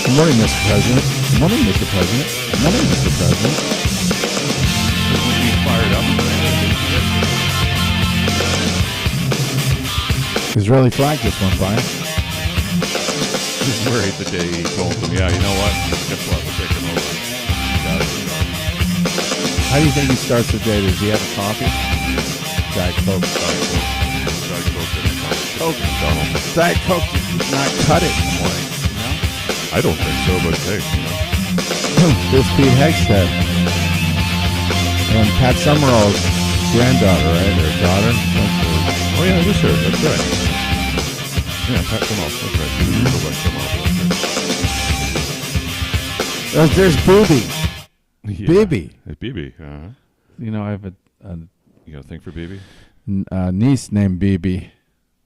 Good morning, Mr. President. Good morning, Mr. President. Good morning, Mr. President. Fired up. Israeli flag just went by. He's worried the day he told them, yeah, you know what? Guess what? We're taking over. Got it. How do you think he starts the day? Does he have a coffee? Diet Coke. Diet Coke does not cut it in the morning. I don't think so, but hey, This Pete Hegstead. And Pat Summerall's granddaughter, right? Or daughter? oh yeah, just her. That's right. Yeah, Pat Summerall. That's right. There's Booby. Yeah. Bibi. Hey, Bibi. Uh-huh. You know, I have a You got a thing for Bibi? niece named Bibi.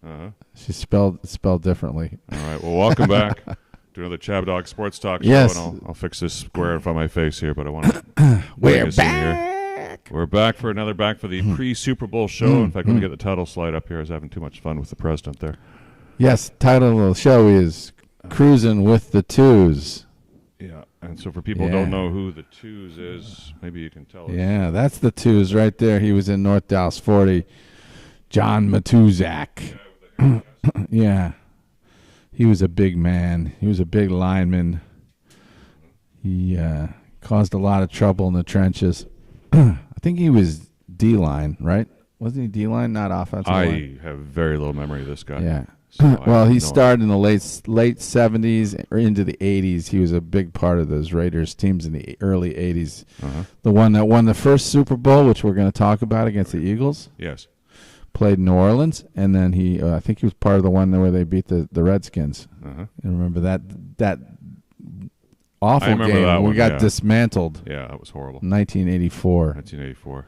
Uh-huh. She's spelled differently. All right. Well, welcome back to another ChabDog Sports Talk show. Yes. And I'll fix this square in front of my face here, but I want to We're back. We're back for the pre-Super Bowl show. In fact, let me get the title slide up here. I was having too much fun with the president there. Yes, title of the show is Cruisin with the Tooz. Yeah, and so for people who don't know who the Tooz is, maybe you can tell us. Yeah, that's the Tooz right there. He was in North Dallas 40. John Matuszak. Yeah. He was a big man. He was a big lineman. He caused a lot of trouble in the trenches. I think he was D-line, right? Wasn't he D-line, not offensive line? I have very little memory of this guy. Yeah. So Well, he started in the late 70s or into the 80s. He was a big part of those Raiders teams in the early 80s. Uh-huh. The one that won the first Super Bowl, which we're going to talk about, against the Eagles. Yes. Played in New Orleans, and then he, I think he was part of the one where they beat the Redskins. Uh-huh. You remember that awful remember game? that We one, got yeah. dismantled. Yeah, that was horrible. 1984. 1984.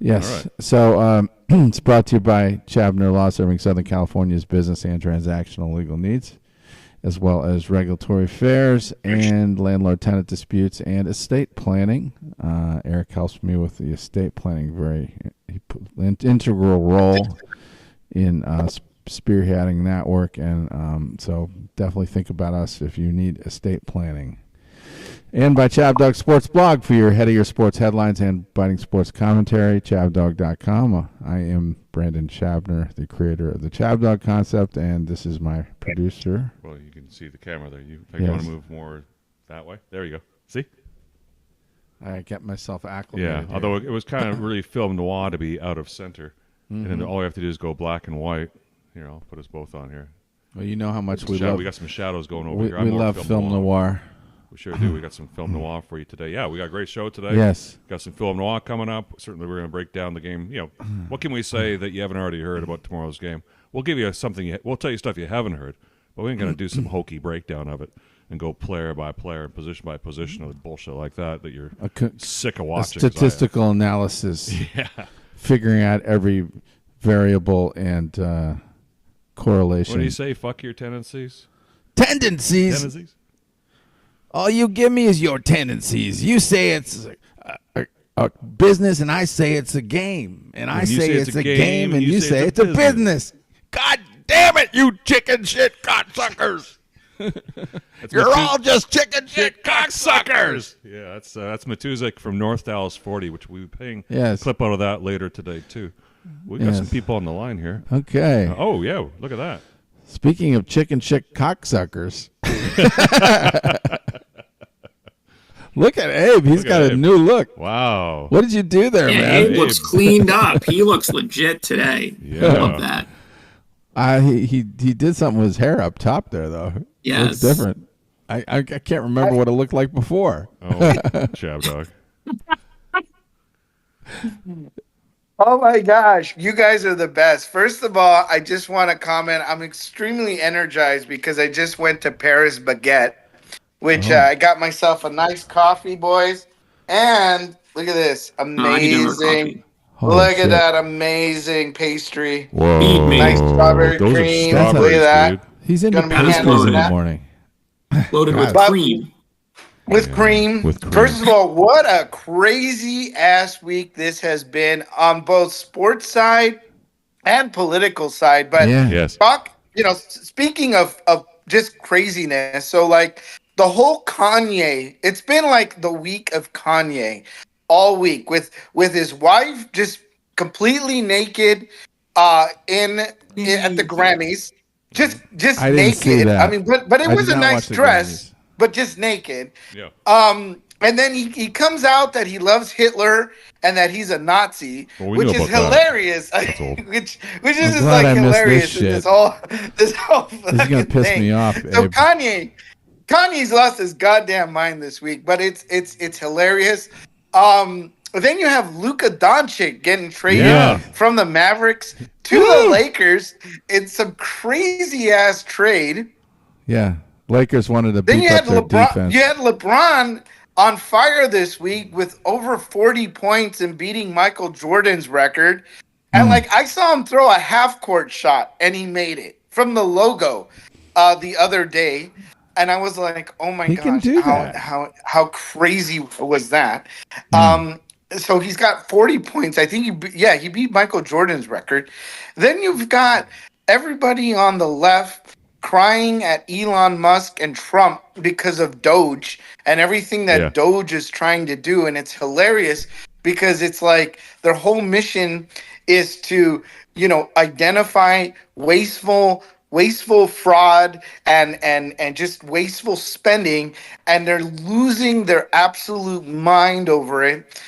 Yes. All right. So it's brought to you by Chabner Law, serving Southern California's business and transactional legal needs, as well as regulatory affairs and landlord-tenant disputes and estate planning. Eric helps me with the estate planning. He put an integral role in spearheading that work, and so definitely think about us if you need estate planning. And by ChabDog Sports Blog for your head of your sports headlines and biting sports commentary, chabdog.com. I am Brandon Chabner, the creator of the ChabDog concept, and this is my producer. Well, you can see the camera there. You Yes. want to move more that way? There you go. See? I get myself acclimated. Yeah, here. although it was kind of really film noir to be out of center. And then all we have to do is go black and white. Here, I'll put us both on here. Well, you know how much we We love. got some shadows going over We here. I'm more love film noir. We sure do. We got some film noir for you today. Yeah, we got a great show today. Yes. Got some film noir coming up. Certainly, we're going to break down the game. You know, what can we say that you haven't already heard about tomorrow's game? We'll give you something. We'll tell you stuff you haven't heard, but we ain't going to do some hokey breakdown of it and go player by player and position by position or bullshit like that you're sick of A watching. statistical analysis. Yeah. Figuring out every variable and correlation. What do you say? Fuck your tendencies. Tendencies. All you give me is your tendencies. You say it's a business, and I say it's a game. And I say it's a game, and you say it's a business. God damn it, you chicken shit cocksuckers. You're all just chicken shit cocksuckers. Yeah, that's Matuszak from North Dallas 40, which we'll be playing Yes. a clip out of that later today, too. We got some people on the line here. Okay. Oh, yeah, look at that. Speaking of chicken shit cocksuckers. Look at Abe. He's got a new look. Wow. What did you do there, man? Abe looks cleaned up. He looks legit today. Yeah. I love that. He did something with his hair up top there, though. Yes. It looks different. I can't remember what it looked like before. Oh, ChabDog. Oh my gosh, you guys are the best. First of all, I just want to comment. I'm extremely energized because I just went to Paris Baguette, which I got myself a nice coffee, boys. And look at this amazing. Look at that amazing pastry. Whoa. Nice strawberry Those cream. Are Look at that. dude. He's into Gonna be pastries in handling the that. morning. Loaded with But- cream. With cream. With cream. First of all, what a crazy ass week this has been on both sports side and political side. But Yes. talk, speaking of just craziness, so like the whole Kanye, it's been like the week of Kanye all week with his wife just completely naked at the Grammys. Just I didn't see naked. that. I mean, but it I was did a not nice watch the dress. Grammys. But just naked. Yeah. And then he comes out that he loves Hitler and that he's a Nazi, Well, we which knew is about that. hilarious. That's old. which I'm is just glad I like missed hilarious. this in shit. This whole This is gonna fucking piss thing. me off, So Abe. Kanye's lost his goddamn mind this week, but it's hilarious. Then you have Luka Doncic getting traded from the Mavericks to the Lakers in some crazy ass trade. Yeah. Lakers wanted to Then beef you up had their LeBron. defense. You had LeBron on fire this week with over 40 points and beating Michael Jordan's record. And like I saw him throw a half court shot and he made it from the logo the other day. And I was like, oh my gosh, how crazy was that? So he's got 40 points. I think he beat Michael Jordan's record. Then you've got everybody on the left crying at Elon Musk and Trump because of Doge and everything that Doge is trying to do. And it's hilarious because it's like their whole mission is to, identify wasteful fraud and just wasteful spending. And they're losing their absolute mind over it.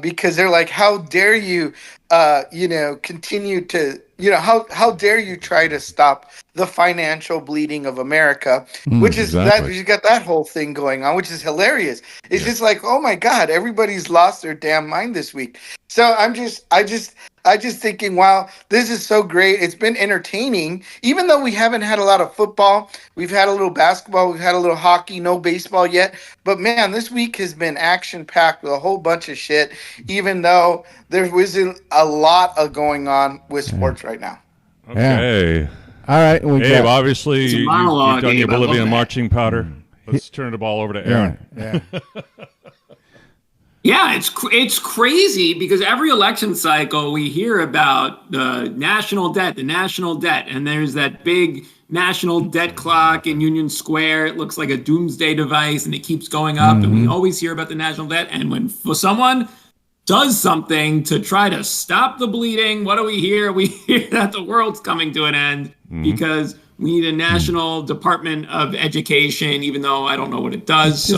Because they're like, how dare you, continue to, how dare you try to stop the financial bleeding of America, which is that you got that whole thing going on, which is hilarious. It's just like, oh my God, everybody's lost their damn mind this week. So I just thinking, wow, this is so great. It's been entertaining, even though we haven't had a lot of football. We've had a little basketball, we've had a little hockey, no baseball yet. But man, this week has been action-packed with a whole bunch of shit, even though there wasn't a lot of going on with sports right now. Okay. All right. Abe, obviously, It's a you've monologue, done your Abe. I love Bolivian that. marching powder. Let's turn the ball over to Aaron. Yeah. Yeah, it's crazy because every election cycle we hear about the national debt, and there's that big national debt clock in Union Square. It looks like a doomsday device, and it keeps going up. And we always hear about the national debt. And when someone does something to try to stop the bleeding, what do we hear? We hear that the world's coming to an end because we need a national Department of Education, even though I don't know what it does.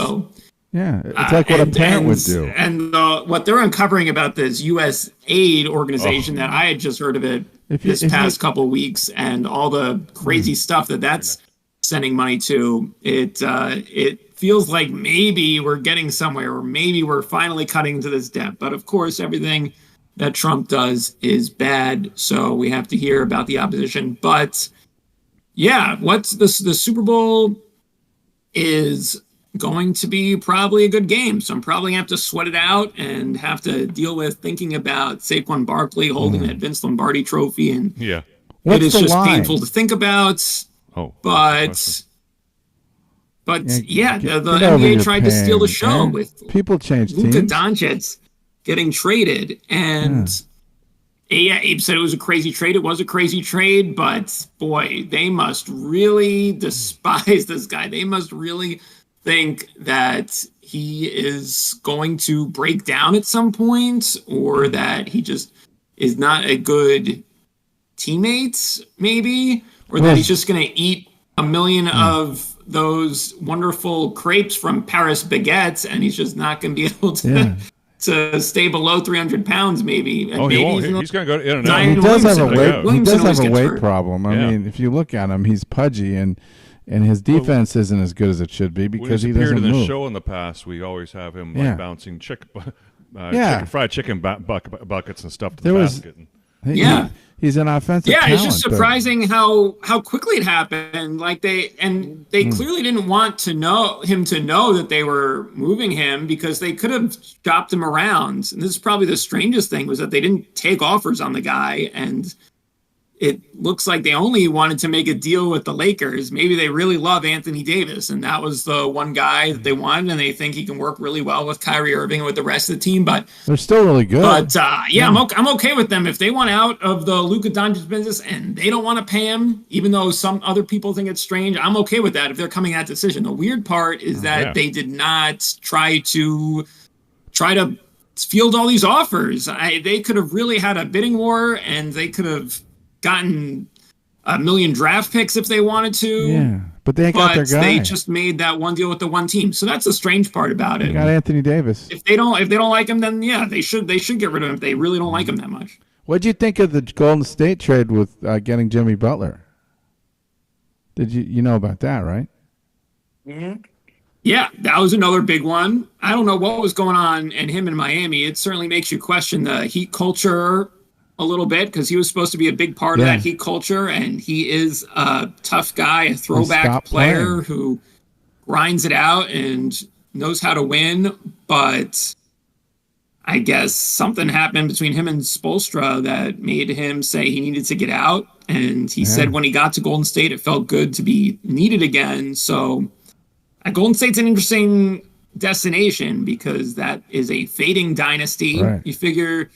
Yeah, it's like what a parent would do. And what they're uncovering about this U.S. aid organization that I had just heard of it this past couple weeks, and all the crazy stuff that's sending money to, it feels like maybe we're getting somewhere, or maybe we're finally cutting to this debt. But of course, everything that Trump does is bad, so we have to hear about the opposition. But yeah, what's the Super Bowl is going to be probably a good game. So I'm probably going to have to sweat it out and have to deal with thinking about Saquon Barkley holding that Vince Lombardi trophy. And it is just painful to think about. But the NBA tried to steal the show with people change Luka teams. Doncic getting traded. And Abe said it was a crazy trade. It was a crazy trade, but boy, they must really despise this guy. They must really think that he is going to break down at some point, or that he just is not a good teammate, maybe, or that he's just going to eat a million of those wonderful crepes from Paris baguettes, and he's just not going to be able to to stay below 300 pounds, maybe. And he won't. He's going to go in and out. He does have a weight. He does have a weight hurt. problem. I mean, if you look at him, he's pudgy, and his defense isn't as good as it should be because he doesn't move. In the show in the past, we always have him bouncing fried chicken buckets and stuff to the basket. He's an offensive talent. It's just surprising how quickly it happened. Like they clearly didn't want him to know that they were moving him, because they could have shopped him around. And this is probably the strangest thing, was that they didn't take offers on the guy, and it looks like they only wanted to make a deal with the Lakers. Maybe they really love Anthony Davis, and that was the one guy that they wanted, and they think he can work really well with Kyrie Irving and with the rest of the team. But they're still really good. But I'm okay with them if they want out of the Luka Doncic business and they don't want to pay him, even though some other people think it's strange. I'm okay with that if they're coming at that decision. The weird part is that they did not try to field all these offers. They could have really had a bidding war, and they could have gotten a million draft picks if they wanted to. Yeah, but they got their guy. They just made that one deal with the one team. So that's the strange part about it. They got Anthony Davis. If they don't like him, then they should get rid of him if they really don't like him that much. What did you think of the Golden State trade with getting Jimmy Butler? Did you know about that, right? Mm-hmm. Yeah, that was another big one. I don't know what was going on in him in Miami. It certainly makes you question the Heat culture a little bit, because he was supposed to be a big part of that Heat culture, and he is a tough guy, a throwback player who grinds it out and knows how to win. But I guess something happened between him and Spoelstra that made him say he needed to get out. And he said when he got to Golden State, it felt good to be needed again. So Golden State's an interesting destination because that is a fading dynasty. Right. You figure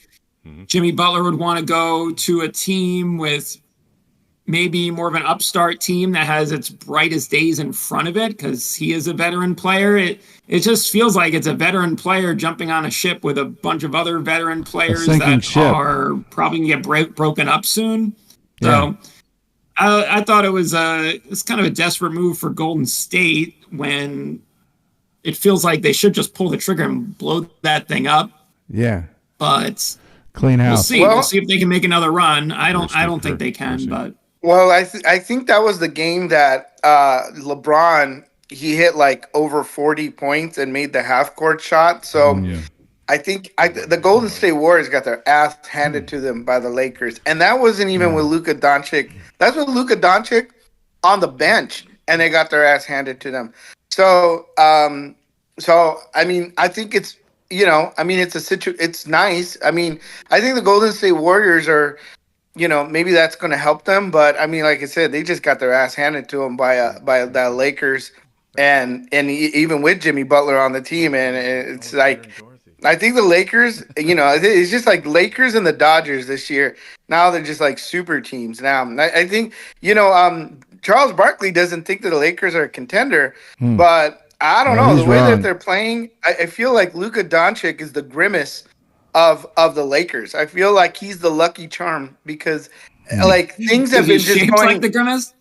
Jimmy Butler would want to go to a team with maybe more of an upstart team that has its brightest days in front of it, because he is a veteran player. It just feels like it's a veteran player jumping on a ship with a bunch of other veteran players that are probably going to get broken up soon. So I thought it's kind of a desperate move for Golden State when it feels like they should just pull the trigger and blow that thing up. Yeah. But clean house. We'll see if they can make another run. I don't think they can, but well, I think that was the game that LeBron, he hit like over 40 points and made the half court shot. So I think the Golden State Warriors got their ass handed to them by the Lakers, and that wasn't even with Luka Doncic. That's with Luka Doncic on the bench, and they got their ass handed to them. So I mean, I think it's it's nice. I mean, I think the Golden State Warriors are, maybe that's going to help them. But I mean, like I said, they just got their ass handed to them by the Lakers, and even with Jimmy Butler on the team, and it's like, I think the Lakers, it's just like Lakers and the Dodgers this year. Now they're just like super teams. Now I think Charles Barkley doesn't think that the Lakers are a contender, but I don't know. The way that they're playing, I feel like Luka Doncic is the grimace of the Lakers. I feel like he's the lucky charm because like things have been just going like the grimace.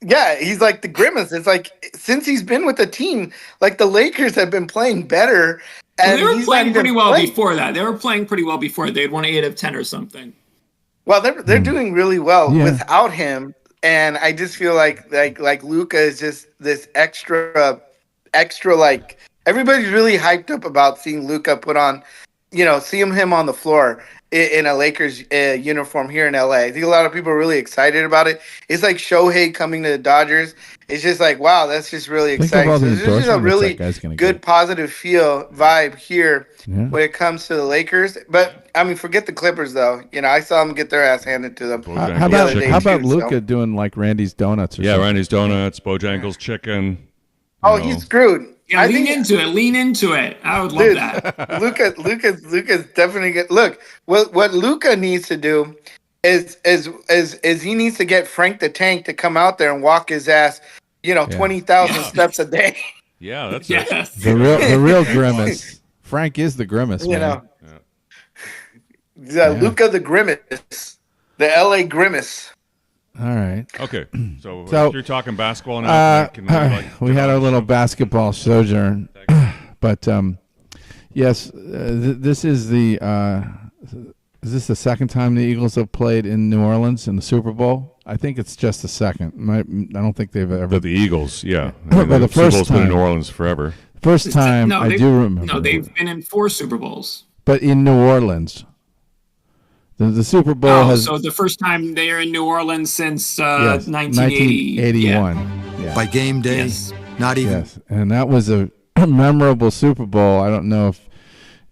Yeah, he's like the grimace. It's like since he's been with the team, like the Lakers have been playing better. And they were playing pretty well before that. They were playing pretty well before. They'd won 8 of 10 or something. Well, they're doing really well without him, and I just feel like Luka is just this extra like everybody's really hyped up about seeing Luka put on, seeing him on the floor in a Lakers uniform here in LA. I think a lot of people are really excited about it. It's like Shohei coming to the Dodgers. It's just like, wow, that's just really exciting. So there's just a really good positive vibe here when it comes to the Lakers. But I mean, forget the Clippers though. I saw them get their ass handed to them. How about Luka doing like Randy's Donuts or something? Randy's Donuts, Bojangles Chicken. Oh, he's screwed. Yeah, lean into it. I would love that. Luka's definitely good. Look, what Luka needs to do is he needs to get Frank the Tank to come out there and walk his ass, 20,000 steps a day. Yeah, that's the real grimace. Frank is the grimace, man. Luka the grimace, the LA grimace. All right. Okay. So you're talking basketball now. We had our little basketball sojourn, but yes, this is is this the second time the Eagles have played in New Orleans in the Super Bowl? I think it's just the second. I don't think they've ever. The Eagles, yeah. But the first Super Bowl's time been in New Orleans forever. First time I do remember. No, they've been in 4 Super Bowls. But in New Orleans. The Super Bowl has. So the first time they are in New Orleans since 1981. Yeah. By game day, not even. Yes, and that was a memorable Super Bowl. I don't know if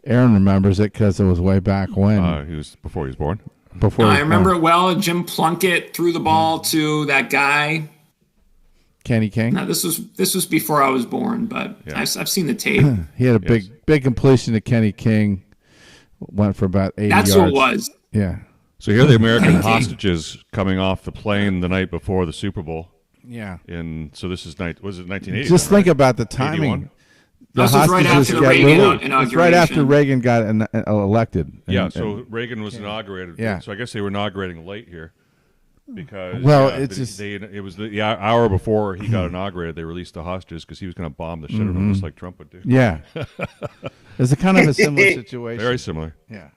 Aaron remembers it because it was way back when. He was before he was born. before. I remember it well. Jim Plunkett threw the ball to that guy. Kenny King. No, this was before I was born, but I've seen the tape. He had a big completion to Kenny King. Went for about 80 That's yards. what it was. Yeah. So here are the American hostages coming off the plane the night before the Super Bowl. Yeah. So this is was it 1980? Just think about the timing. 81? This was right after the Reagan inauguration. It's right after Reagan got elected. So Reagan was inaugurated. Yeah. So I guess they were inaugurating late here. Because it was the hour before he got inaugurated, they released the hostages because he was going to bomb the shit out of them just like Trump would do. Yeah. It's a kind of a similar situation. Very similar. Yeah.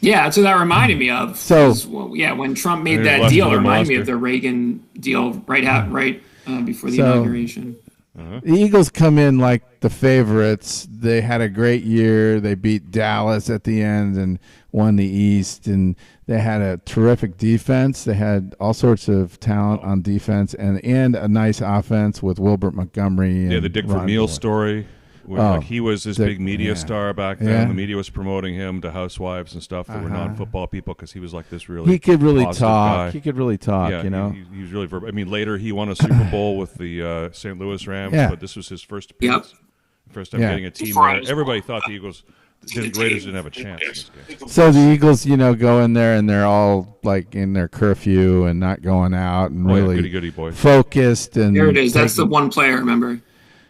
Yeah, that's what that reminded me of. So, when Trump made that deal, it reminded me of the Reagan deal right before the inauguration. The Eagles come in like the favorites. They had a great year. They beat Dallas at the end and won the East, and they had a terrific defense. They had all sorts of talent on defense and a nice offense with Wilbert Montgomery. And the Dick Vermeil story. He was this big media star back then. Yeah. The media was promoting him to housewives and stuff that were non-football people because he was like this really. He could really positive talk. guy. He could really talk. Yeah, you know. He was really. I mean, later he won a Super Bowl with the St. Louis Rams, but this was his first appearance. First time getting a team there. Everybody thought the Eagles. The Raiders didn't have a chance. So the Eagles, go in there and they're all like in their curfew and not going out and really goody boy. Focused. And there it is. That's the one player, remember?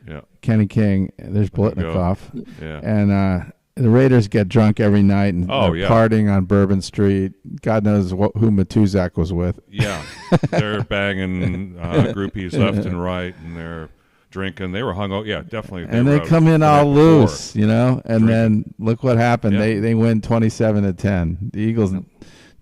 Yeah. Kenny King. There's Blitnikoff. Yeah. And the Raiders get drunk every night and they're partying on Bourbon Street. God knows who Matuszak was with. Yeah. They're banging groupies left and right, and they're drinking. They were hung out. Yeah, definitely. And they come in all loose, and then look what happened. Yeah. They win 27-10. The Eagles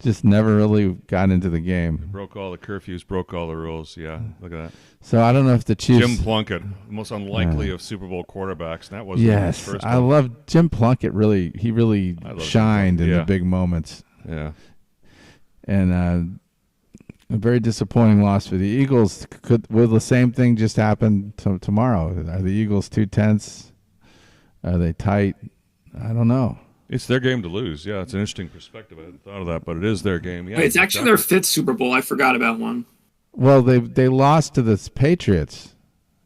just never really got into the game. They broke all the curfews, broke all the rules. Yeah, look at that. So I don't know if the Chiefs. Jim Plunkett, the most unlikely of Super Bowl quarterbacks, and that wasn't his first time. I love Jim Plunkett. He really shined in the big moments. Yeah. And a very disappointing loss for the Eagles. Will the same thing just happen tomorrow? Are the Eagles 2-10? Are they tight? I don't know. It's their game to lose. Yeah, it's an interesting perspective. I hadn't thought of that, but it is their game. Yeah, it's actually their fifth Super Bowl. I forgot about one. Well, they lost to the Patriots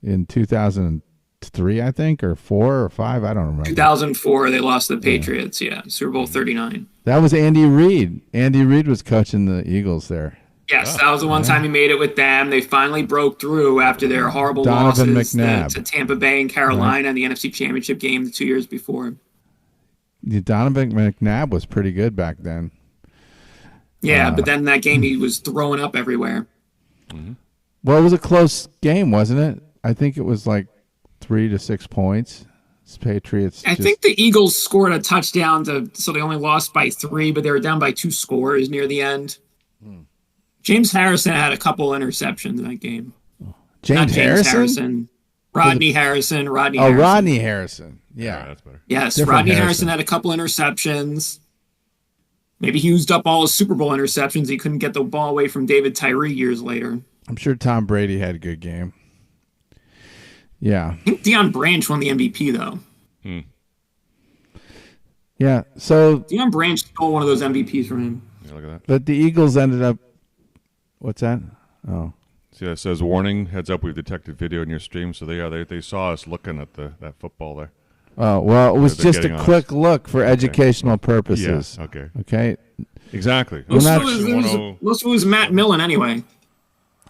in 2003, I think, or 4 or 5. I don't remember. 2004, they lost to the Patriots. Yeah, Super Bowl 39. That was Andy Reid. Andy Reid was coaching the Eagles there. Yes, that was the one time he made it with them. They finally broke through after their horrible losses to Tampa Bay and Carolina in the NFC Championship game the 2 years before. Donovan McNabb was pretty good back then. Yeah, but then that game he was throwing up everywhere. Mm-hmm. Well, it was a close game, wasn't it? I think it was like 3 to 6 points. Patriots. I think the Eagles scored a touchdown, so they only lost by 3, but they were down by 2 scores near the end. James Harrison had a couple interceptions in that game. James Harrison? Rodney Harrison. Rodney Harrison. Yeah, that's better. Yes, Rodney Harrison had a couple interceptions. Maybe he used up all his Super Bowl interceptions. He couldn't get the ball away from David Tyree years later. I'm sure Tom Brady had a good game. Yeah. I think Deion Branch won the MVP, though. Yeah, so... Deion Branch stole one of those MVPs from him. Yeah, look at that. But the Eagles ended up... What's that? Oh. See, it says, warning, heads up, we've detected video in your stream. So they saw us looking at that football there. Oh, well, it was just a quick look for educational purposes. Yeah, okay. Okay? Exactly. Most of it was Matt Millen anyway.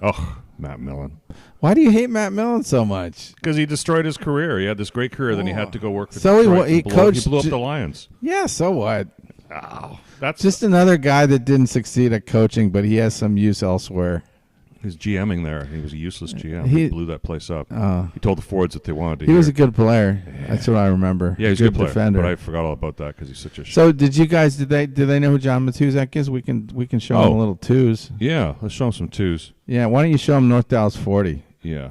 Oh, Matt Millen. Why do you hate Matt Millen so much? Because he destroyed his career. He had this great career, then he had to go work for Detroit. He blew up the Lions. Yeah, so what? Oh, that's just another guy that didn't succeed at coaching, but he has some use elsewhere. He's GMing there. He was a useless GM. He blew that place up. He told the Fords that they wanted to He was a good player. Yeah. That's what I remember. Yeah, he's a good player. Defender. But I forgot all about that because he's such a So did you guys, did they know who John Matuszak is? We can show him a little Tooz. Yeah, let's show him some Tooz. Yeah, why don't you show him North Dallas 40? Yeah.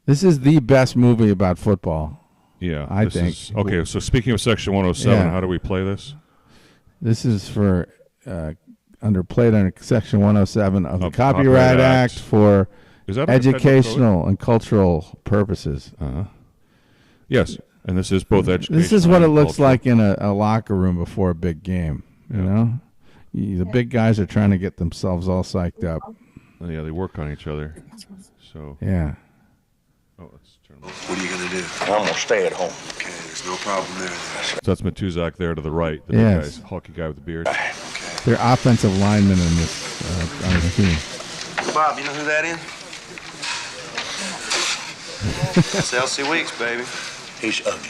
This is the best movie about football. Yeah. I think. Okay, so speaking of Section 107, how do we play this? This is for played under Section 107 of the Copyright Act for educational and cultural purposes. Yes, and this is both educational. This is what it looks like in a locker room before a big game. You know, the big guys are trying to get themselves all psyched up. And yeah, they work on each other. So yeah. Oh, let's turn. What are you gonna do? I'm gonna stay at home. Okay, there's no problem there. So that's Matuszak there to the right. The big Yes. guy, hulky guy with the beard. Okay. They're offensive linemen in this on the team. Bob, you know who that is? That's Elsie Weeks, baby. He's ugly.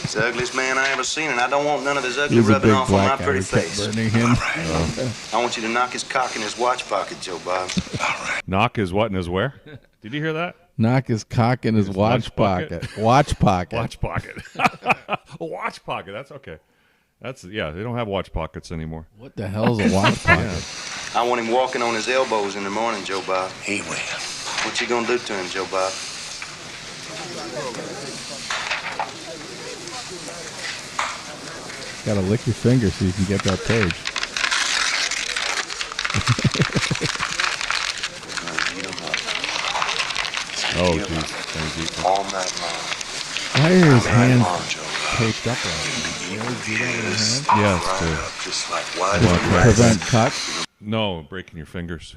He's the ugliest man I ever seen, and I don't want none of his ugly He's a rubbing big off on my black guy. pretty We kept face. burning him. I want you to knock his cock in his watch pocket, Joe Bob. Knock his what in his where? Did you hear that? Knock his cock in his watch pocket. Watch pocket. Watch pocket. Watch pocket. That's okay. That's they don't have watch pockets anymore. What the hell's a watch pocket? I want him walking on his elbows in the morning, Joe Bob. He will. What you gonna do to him, Joe Bob? Gotta lick your finger so you can get that page. Oh, jeez. All night long. Why are his All night hands long, Joe Bob. taped up like that? You always do that with your hands? Yes, Right to up, just like wide Prevent cuts? no breaking your fingers.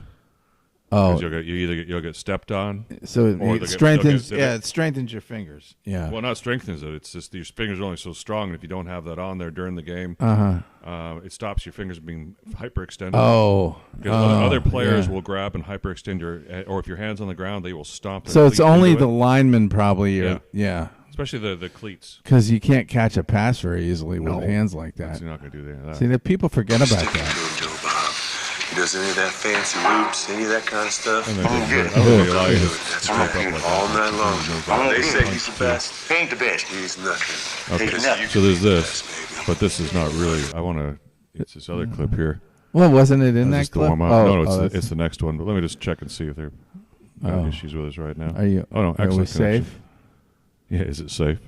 Oh, 'Cause you'll get stepped on. so Or it they'll strengthens. get- Yeah, it strengthens your fingers. Yeah. Well, not strengthens it. It's just your fingers are only so strong, and if you don't have that on there during the game, it stops your fingers being hyperextended. Oh. Because other players yeah. will grab and hyperextend your, or if your hand's on the ground, they will stomp. their So it's cleat only into the it. linemen probably. Yeah. Yeah. especially the cleats. Because you can't catch a pass very easily with No. hands like You're that. not going to do that. See, that people forget about Stick it to that. him, Joe Bob. He does any of that fancy roots, any of that kind of stuff. And Oh, then good. they allow you to That's step right. up like All that. night long. They say he's the best. He ain't the best. He's nothing. Okay, Because you so can there's be the this, best, baby. but this is not really. I want to. It's this other clip here. Well, wasn't it in That's that just the clip? warm up. Oh, No, that's- it's the next one. But let me just check and see if they're having issues with us right now. Are you? Oh no, Are we excellent connection. safe? Yeah, is it safe?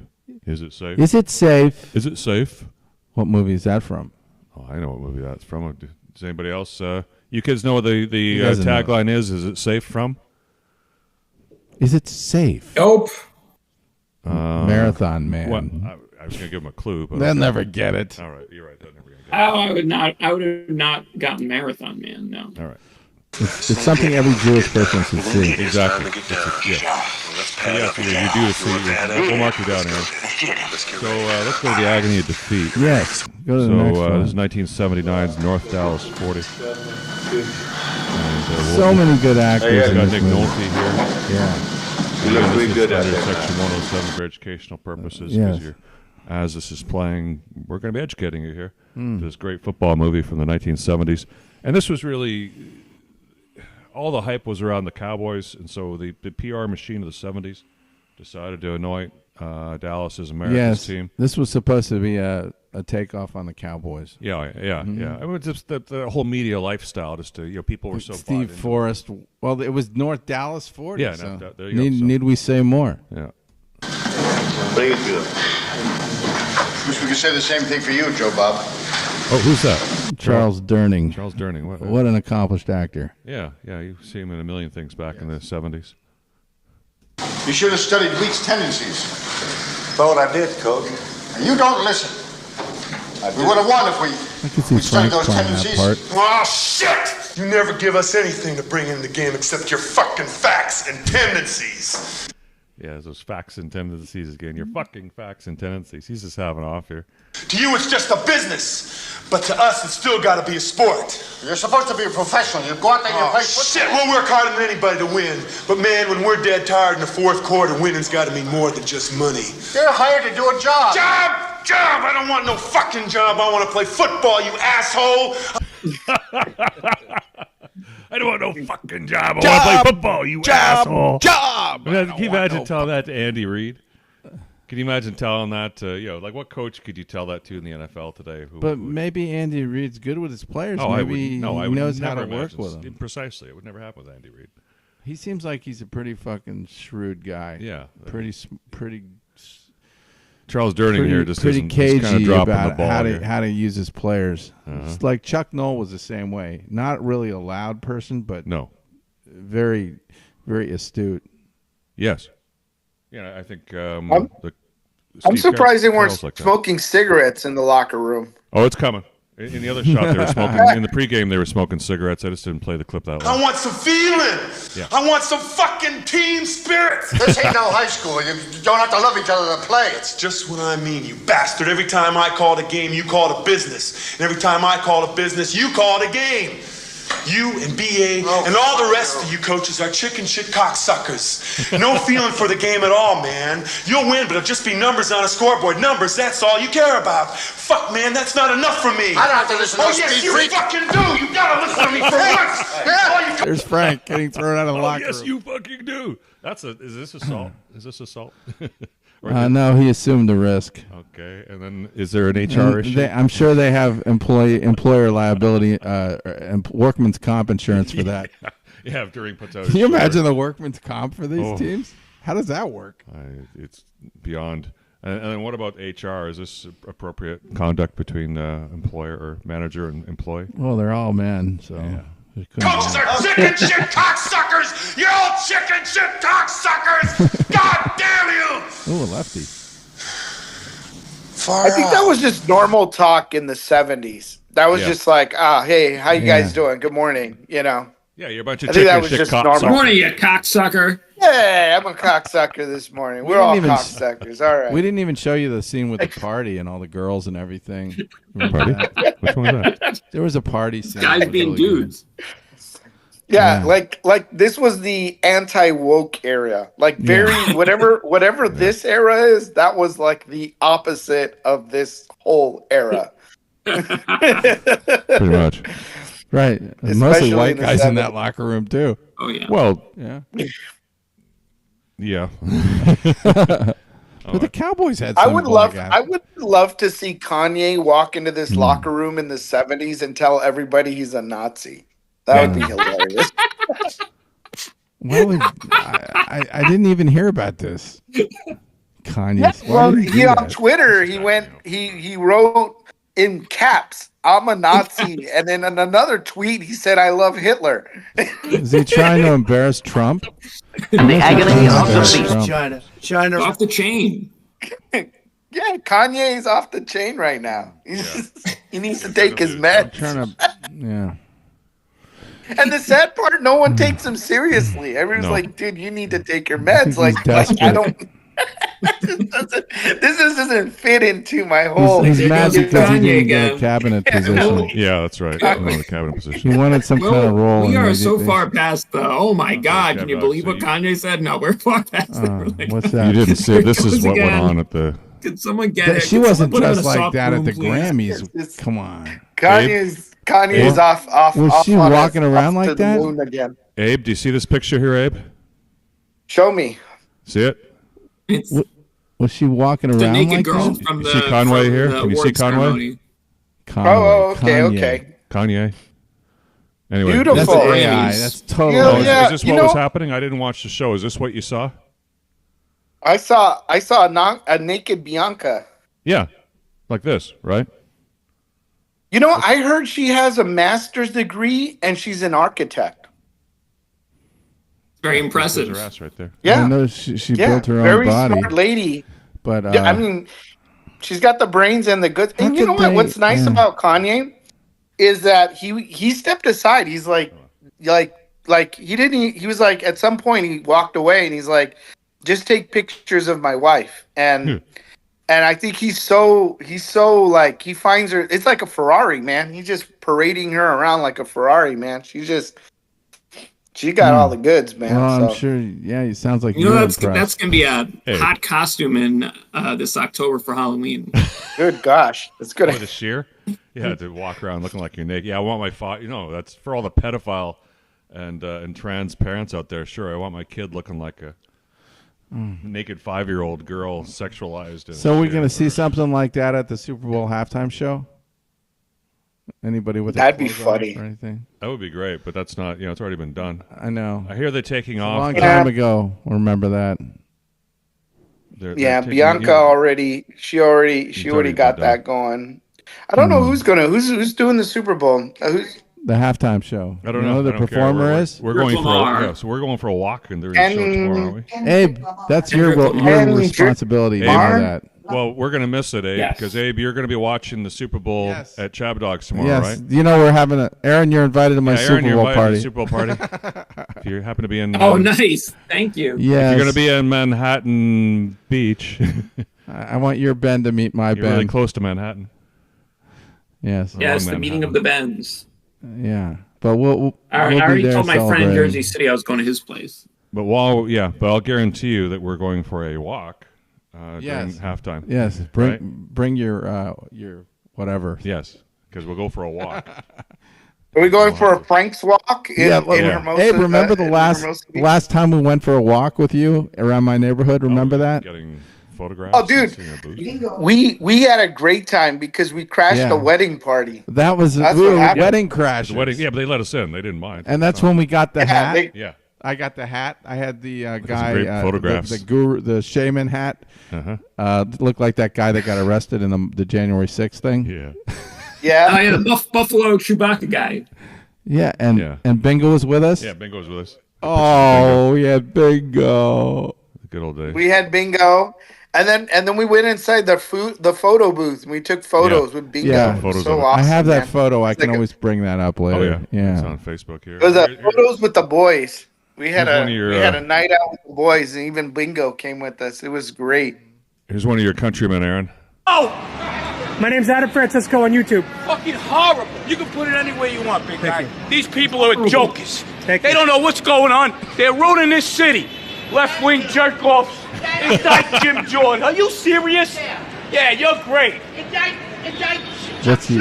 Is it safe? Is it safe? Is it safe? What movie is that from? Oh, I know what movie that's from. Does anybody else? You kids know what the doesn't know. tagline is? Is it safe from? Is it safe? Nope. Marathon Man. What? I was going to give them a clue, but They'll never get it. all right, you're right. They're never going to get Oh, I would not. I would have not gotten Marathon Man. No. it. All right. It's something every Jewish person should see. It's Exactly. time to get down. Yeah. Well, let's pad Yeah, up. so you do see. We'll mark you down here. Let's get So ready. let's go to the agony of defeat. Yes. Go to the So next this is one. 1979's North Dallas 40. And, So many good actors we in got this Nick movie. Nolte here. Yeah. You look This really is good out under there. Section 107 for educational purposes. Yes. 'Cause as this is playing, we're going to be educating you here. This great football movie from the 1970s. And this was really, all the hype was around the Cowboys. And so the PR machine of the 70s decided to anoint Dallas as America's Yes. team. This was supposed to be a takeoff on the Cowboys. Yeah. I mean, just the whole media lifestyle, just to, people were so bought Steve into it. Forrest. Well, it was North Dallas 40. Yeah, so there you go. So- need we say more? Yeah. Bring it good. Wish we could say the same thing for you, Joe Bob. Oh, who's that? Charles Durning. Charles Durning. What an accomplished actor. Yeah. You see him in a million things back in the 70s. You should have studied Weeks' tendencies. Thought I did, Coach. And you don't listen. We would have won if I could see we studied Frank those playing that tendencies. part. Oh, shit! You never give us anything to bring in the game except your fucking facts and tendencies. Yeah, those facts and tendencies again. Your fucking facts and tendencies. He's just having off here. To you, it's just a business. But to us, it's still got to be a sport. You're supposed to be a professional. You go out there and you Oh, play football. shit, we'll work harder than anybody to win. But, man, when we're dead tired in the fourth quarter, winning's got to mean more than just money. You're hired to do a job. Job! I don't want no fucking job. I want to play football, you asshole. I don't want no fucking job. I want to play football, you asshole. Job! Can you imagine telling that to Andy Reid? Can you imagine telling that to, like what coach could you tell that to in the NFL today? But maybe Andy Reid's good with his players. I Maybe he would knows how never to work imagine. with them. Precisely. It would never happen with Andy Reid. He seems like he's a pretty fucking shrewd guy. Yeah. Pretty Charles Durning here just pretty isn't kind of cagey dropping the about ball how here. to use his players. It's like Chuck Noll was the same way. Not really a loud person, but No. very, very astute. Yes. Yeah, I think I'm Steve surprised they weren't Carroll's like that. smoking cigarettes in the locker room. Oh, it's coming. In the other shot, they were smoking. In the pregame, they were smoking cigarettes. I just didn't play the clip that I long. want some feeling. Yeah. I want some fucking team spirit. This ain't no high school. You don't have to love each other to play. That's just what I mean, you bastard. Every time I call a game, you call it a business. And every time I call a business, you call it a game. You and BA and all the rest of you coaches are chicken shit cocksuckers. No feeling for the game at all, man. You'll win, but it'll just be numbers on a scoreboard. Numbers, that's all you care about. Fuck, man, that's not enough for me. I don't have to listen to Oh, those yes, speed you freak. fucking do. You gotta listen to me for once. All you There's Frank getting thrown out of the locker Yes, room. you fucking do. Is this assault? Is this assault? No, he assumed the risk. Okay, and then is there an HR issue? I'm sure they have employer liability, workman's comp insurance for that. Yeah, during Pato's. Can you imagine the workman's comp for these teams? How does that work? It's beyond. And then what about HR? Is this appropriate conduct between employer or manager and employee? Well, they're all men, so. Yeah. coaches are chicken shit cocksuckers. You're all chicken shit cocksuckers. God damn you. Oh, a lefty. I think that was just normal talk in the 70s. That was just like, hey, how you guys doing? Good morning, you know. Yeah, you're a bunch of chicken shit cocksuckers. Good morning, you cocksucker. Yeah, I'm a cocksucker this morning. We're all cocksuckers. All right. We didn't even show you the scene with the party and all the girls and everything. Party? Which one was that? There was a party scene. Guys being dudes. Yeah, like this was the anti-woke era. Like whatever this era is, that was like the opposite of this whole era. Pretty much. Right. And mostly white guys in that locker room too. Oh yeah. Well, yeah. Yeah. But the Cowboys had I some would love to see Kanye walk into this locker room in the 70s and tell everybody he's a Nazi. That would be hilarious. Well, I didn't even hear about this. Kanye. Yeah, well, he on Twitter, he wrote in caps, "I'm a Nazi," and then in another tweet he said, "I love Hitler." Is he trying to embarrass Trump? And the agony of the beast. China off the chain. Yeah, Kanye's off the chain right now. He needs to take his meds. Yeah. And the sad part, no one takes him seriously. Everyone's like, dude, you need to take your meds. Like I don't. This doesn't fit into my whole. He's mad because he didn't get a cabinet position. Yeah, that's right. The cabinet position. He wanted some kind of role. We are so far past the. Oh my God! Can you believe what Kanye said? No, we're far past it. What's that? You didn't see. This is what went on at the. Can someone get it? She wasn't dressed like that at the Grammys. Come on. Kanye's off. Was she walking around like that? Again. Abe, do you see this picture here, Abe? Show me. See it? Was she walking around the naked like girl that? from the. See Conway here? The Can you see Conway? Okay. Kanye. Anyway, beautiful. That's AI. That's totally. Is this what was happening? I didn't watch the show. Is this what you saw? I saw a naked Bianca. Yeah, like this, right? You know, I heard she has a master's degree and she's an architect. Very impressive. There's her ass right there. Yeah, I know she built her own very body. Smart lady. But I mean, she's got the brains and the goods. And you know what? What's nice about Kanye is that he stepped aside. He's like he didn't. He was like at some point he walked away and he's like, just take pictures of my wife and I think he's so like he finds her. It's like a Ferrari, man. He's just parading her around like a Ferrari, man. She got all the goods, man. Well, I'm sure. Yeah, it sounds like that's gonna be a hot costume in this October for Halloween. Good gosh, it's good. With a shear, yeah, to walk around looking like you're naked. Yeah, I want my that's for all the pedophile and trans parents out there. Sure, I want my kid looking like a naked 5-year-old girl sexualized. So we're gonna see something like that at the Super Bowl halftime show. Anybody with that'd be funny or anything? That would be great, but that's not. It's already been done. I know. I hear they're taking off. A long time ago. Remember that? They're Bianca already. She already got that going. I don't know who's doing the Super Bowl. The halftime show. I don't know who the performer is. We're going so we're going for a walk and there's a show tomorrow, aren't we? Abe, that's your responsibility. You know that. Well, we're going to miss it, Abe, Yes. because, Abe, you're going to be watching the Super Bowl at ChabDog tomorrow, Yes. right? You know we're having Aaron, you're invited to my Aaron, Super you're Bowl invited party. to the Super Bowl party. If you happen to be in... Oh, nice. Thank you. Yes. If you're going to be in Manhattan Beach... I want your Ben to meet my You're Ben. really close to Manhattan. Yes. Yes, the meeting of the Bens. Yeah. But we'll I be already there told my friend in celebrating. Jersey City I was going to his place. But I'll guarantee you that we're going for a walk during halftime. Yes. Bring your whatever. Yes, because we'll go for a walk. Are we going for a Frank's walk? In Hermosa, Hey, remember the Hermosa Beach? last time we went for a walk with you around my neighborhood? Remember that? Getting photographs. Oh, dude, we had a great time because we crashed a wedding party. That was That's we what were happened. wedding crashes. The wedding, but they let us in. They didn't mind. And that's when we got the hat. Yeah. I got the hat. I had the some guy, great photographs. the guru, the shaman hat. Looked like that guy that got arrested in the January 6th thing. Yeah. Yeah. Oh, yeah, the Buffalo Chewbacca guy. Yeah, and Bingo was with us. Yeah, Bingo was with us. Oh, yeah, Bingo. Good old days. We had bingo, and then we went inside the photo booth and we took photos with bingo. Yeah, It was so awesome. I have that man. photo. I It's can like always bring that up later. Oh, yeah. It's on Facebook here. It was photos with the boys. We had Here's one of your, we had a night out with the boys, and even bingo came with us. It was great. Here's one of your countrymen, Aaron. Oh! My name's Adam Francesco on YouTube. Fucking horrible. You can put it any way you want, big guy. These people are jokers. They you. don't know what's going on. They're ruining this city. Left-wing jerk-offs. Indict Jim Jordan. Are you serious? Yeah, you're great. What's he?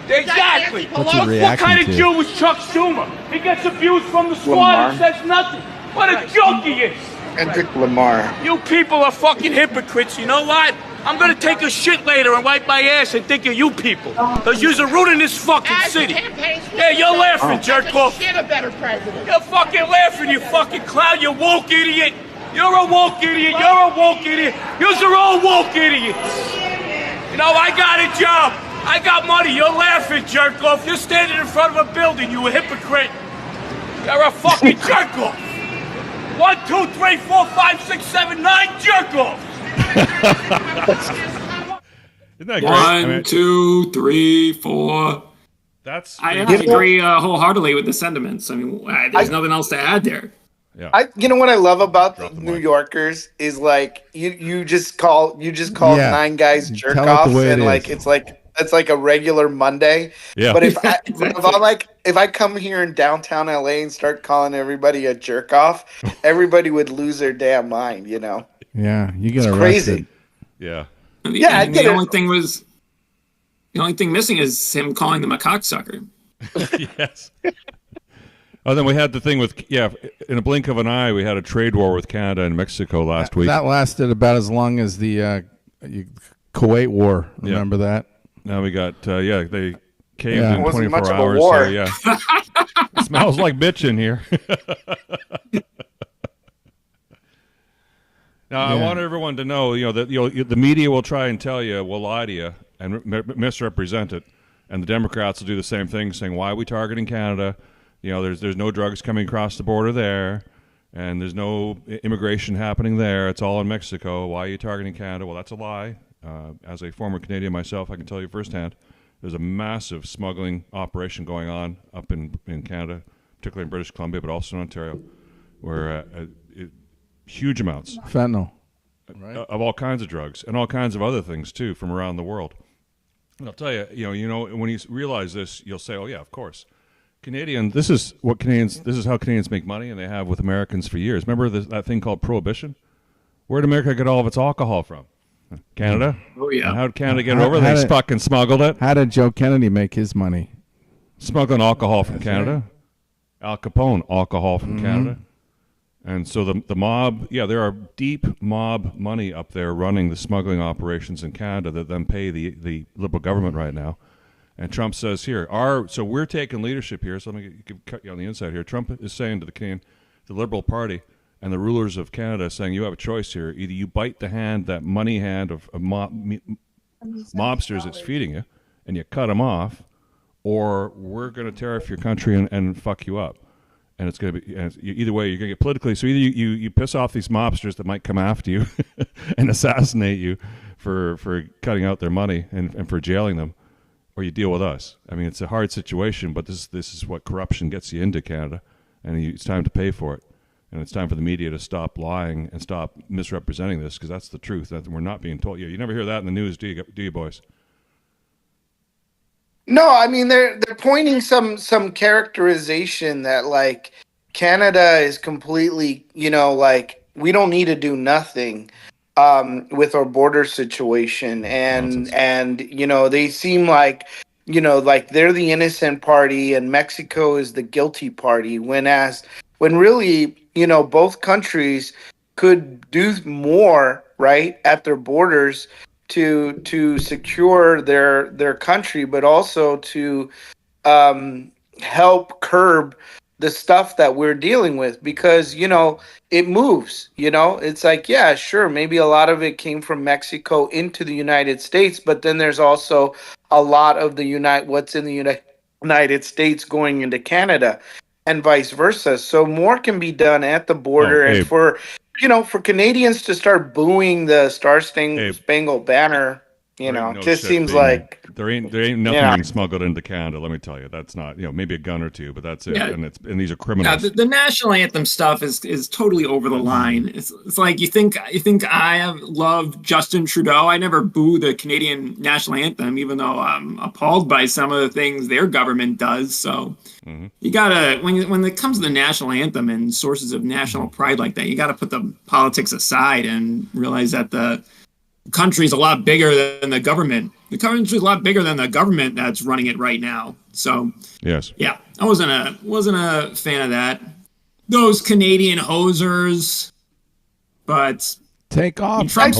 Exactly. What's he What reacting kind of to? Jew was Chuck Schumer? He gets abused from the squad and says nothing. What a joke he is. Kendrick Lamar. You people are fucking hypocrites. You know what? I'm gonna take a shit later and wipe my ass and think of you people. Because you're ruining this fucking city. Yeah, you're laughing, jerk off. Get a better president. You're fucking laughing, you fucking clown, you woke idiot. You're a woke idiot. You're a woke idiot. You're all woke idiots. You know, I got a job. I got money. You're laughing, jerk off. You're standing in front of a building, you a hypocrite. You're a fucking jerk off. 1, 2, 3, 4, 5, 6, 7, 9 jerk offs. Isn't that great? 1, 2, 3, 4. I agree wholeheartedly with the sentiments. I mean, there's nothing else to add there. Yeah. You know what I love about New Yorkers is like you just call 9 guys jerk Tell it offs, the way it and like is. it's like a regular Monday. Yeah. But if I come here in downtown LA and start calling everybody a jerk off, everybody would lose their damn mind, you know. Yeah, you get It's arrested. crazy. Yeah. Yeah, I get the it. only thing missing is him calling them a cocksucker. Yes. Oh, then we had the thing with, in a blink of an eye, we had a trade war with Canada and Mexico last week. That lasted about as long as the Kuwait War. Remember that? Now we got, they caved Yeah. in It wasn't 24 much of a hours. war. So, yeah. It smells like bitch in here. Now, I want everyone to know, that the media will try and tell you, will lie to you, and misrepresent it. And the Democrats will do the same thing, saying, why are we targeting Canada? There's no drugs coming across the border there, and there's no immigration happening there. It's all in Mexico. Why are you targeting Canada? Well, that's a lie. As a former Canadian myself, I can tell you firsthand, there's a massive smuggling operation going on up in Canada, particularly in British Columbia, but also in Ontario, where huge amounts. Fentanyl. Right. Of all kinds of drugs and all kinds of other things, too, from around the world. And I'll tell you, when you realize this, you'll say, oh, yeah, of course. This is how Canadians make money, and they have with Americans for years. Remember that thing called Prohibition? Where did America get all of its alcohol from? Canada? Oh, yeah. And how did Canada get it over? They fucking smuggled it. How did Joe Kennedy make his money? Smuggling alcohol from Canada. Right. Al Capone, alcohol from Canada. And so the mob, there are deep mob money up there running the smuggling operations in Canada that then pay the Liberal government right now. And Trump says here, so we're taking leadership here. So let me cut you on the inside here. Trump is saying to the Liberal Party and the rulers of Canada, saying you have a choice here. Either you bite the hand, that money hand of mobsters that's feeding you, and you cut them off, or we're going to tear off your country and fuck you up. And it's going to be either way. You're going to get politically. So either you piss off these mobsters that might come after you and assassinate you for cutting out their money and for jailing them, or you deal with us. I mean, it's a hard situation, but this is what corruption gets you into Canada, and it's time to pay for it. And it's time for the media to stop lying and stop misrepresenting this, because that's the truth. That we're not being told. You never hear that in the news, do you, boys? No, I mean they're pointing some characterization that like Canada is completely, like we don't need to do nothing with our border situation, and they seem like like they're the innocent party and Mexico is the guilty party, when really both countries could do more, right, at their borders to secure their country, but also to help curb the stuff that we're dealing with, because it moves. It's like, yeah, sure, maybe a lot of it came from Mexico into the United States, but then there's also a lot of what's in the United States going into Canada, and vice versa. So more can be done at the border, and for Canadians to start booing the Star-Spangled Banner, just seems like there ain't nothing being smuggled into Canada. Let me tell you, that's not maybe a gun or two, but that's it. Yeah. And these are criminals. Yeah, the national anthem stuff is totally over the line. It's like you think I love Justin Trudeau. I never boo the Canadian national anthem, even though I'm appalled by some of the things their government does. So you gotta when it comes to the national anthem and sources of national pride like that, you gotta put the politics aside and realize that the country's a lot bigger than the government. The country's a lot bigger than the government that's running it right now. So yes, yeah, I wasn't a fan of that. Those Canadian hosers, but take off. Trump's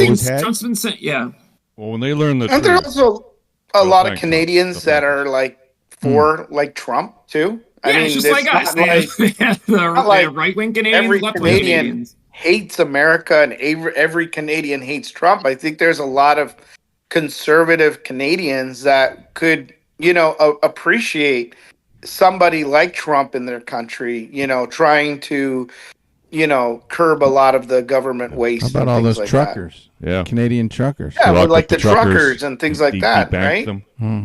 been saying, yeah. Well, when they learn the and there's also a lot of Canadians that are like for like Trump too. I mean, it's just like us. The right-wing Canadians, every left-wing Canadian Canadians hates America and every Canadian hates Trump. I think there's a lot of conservative Canadians that could, appreciate somebody like Trump in their country, trying to, curb a lot of the government waste. How about all those like truckers? That. Yeah. Canadian truckers. Yeah, like the truckers and things like that, right?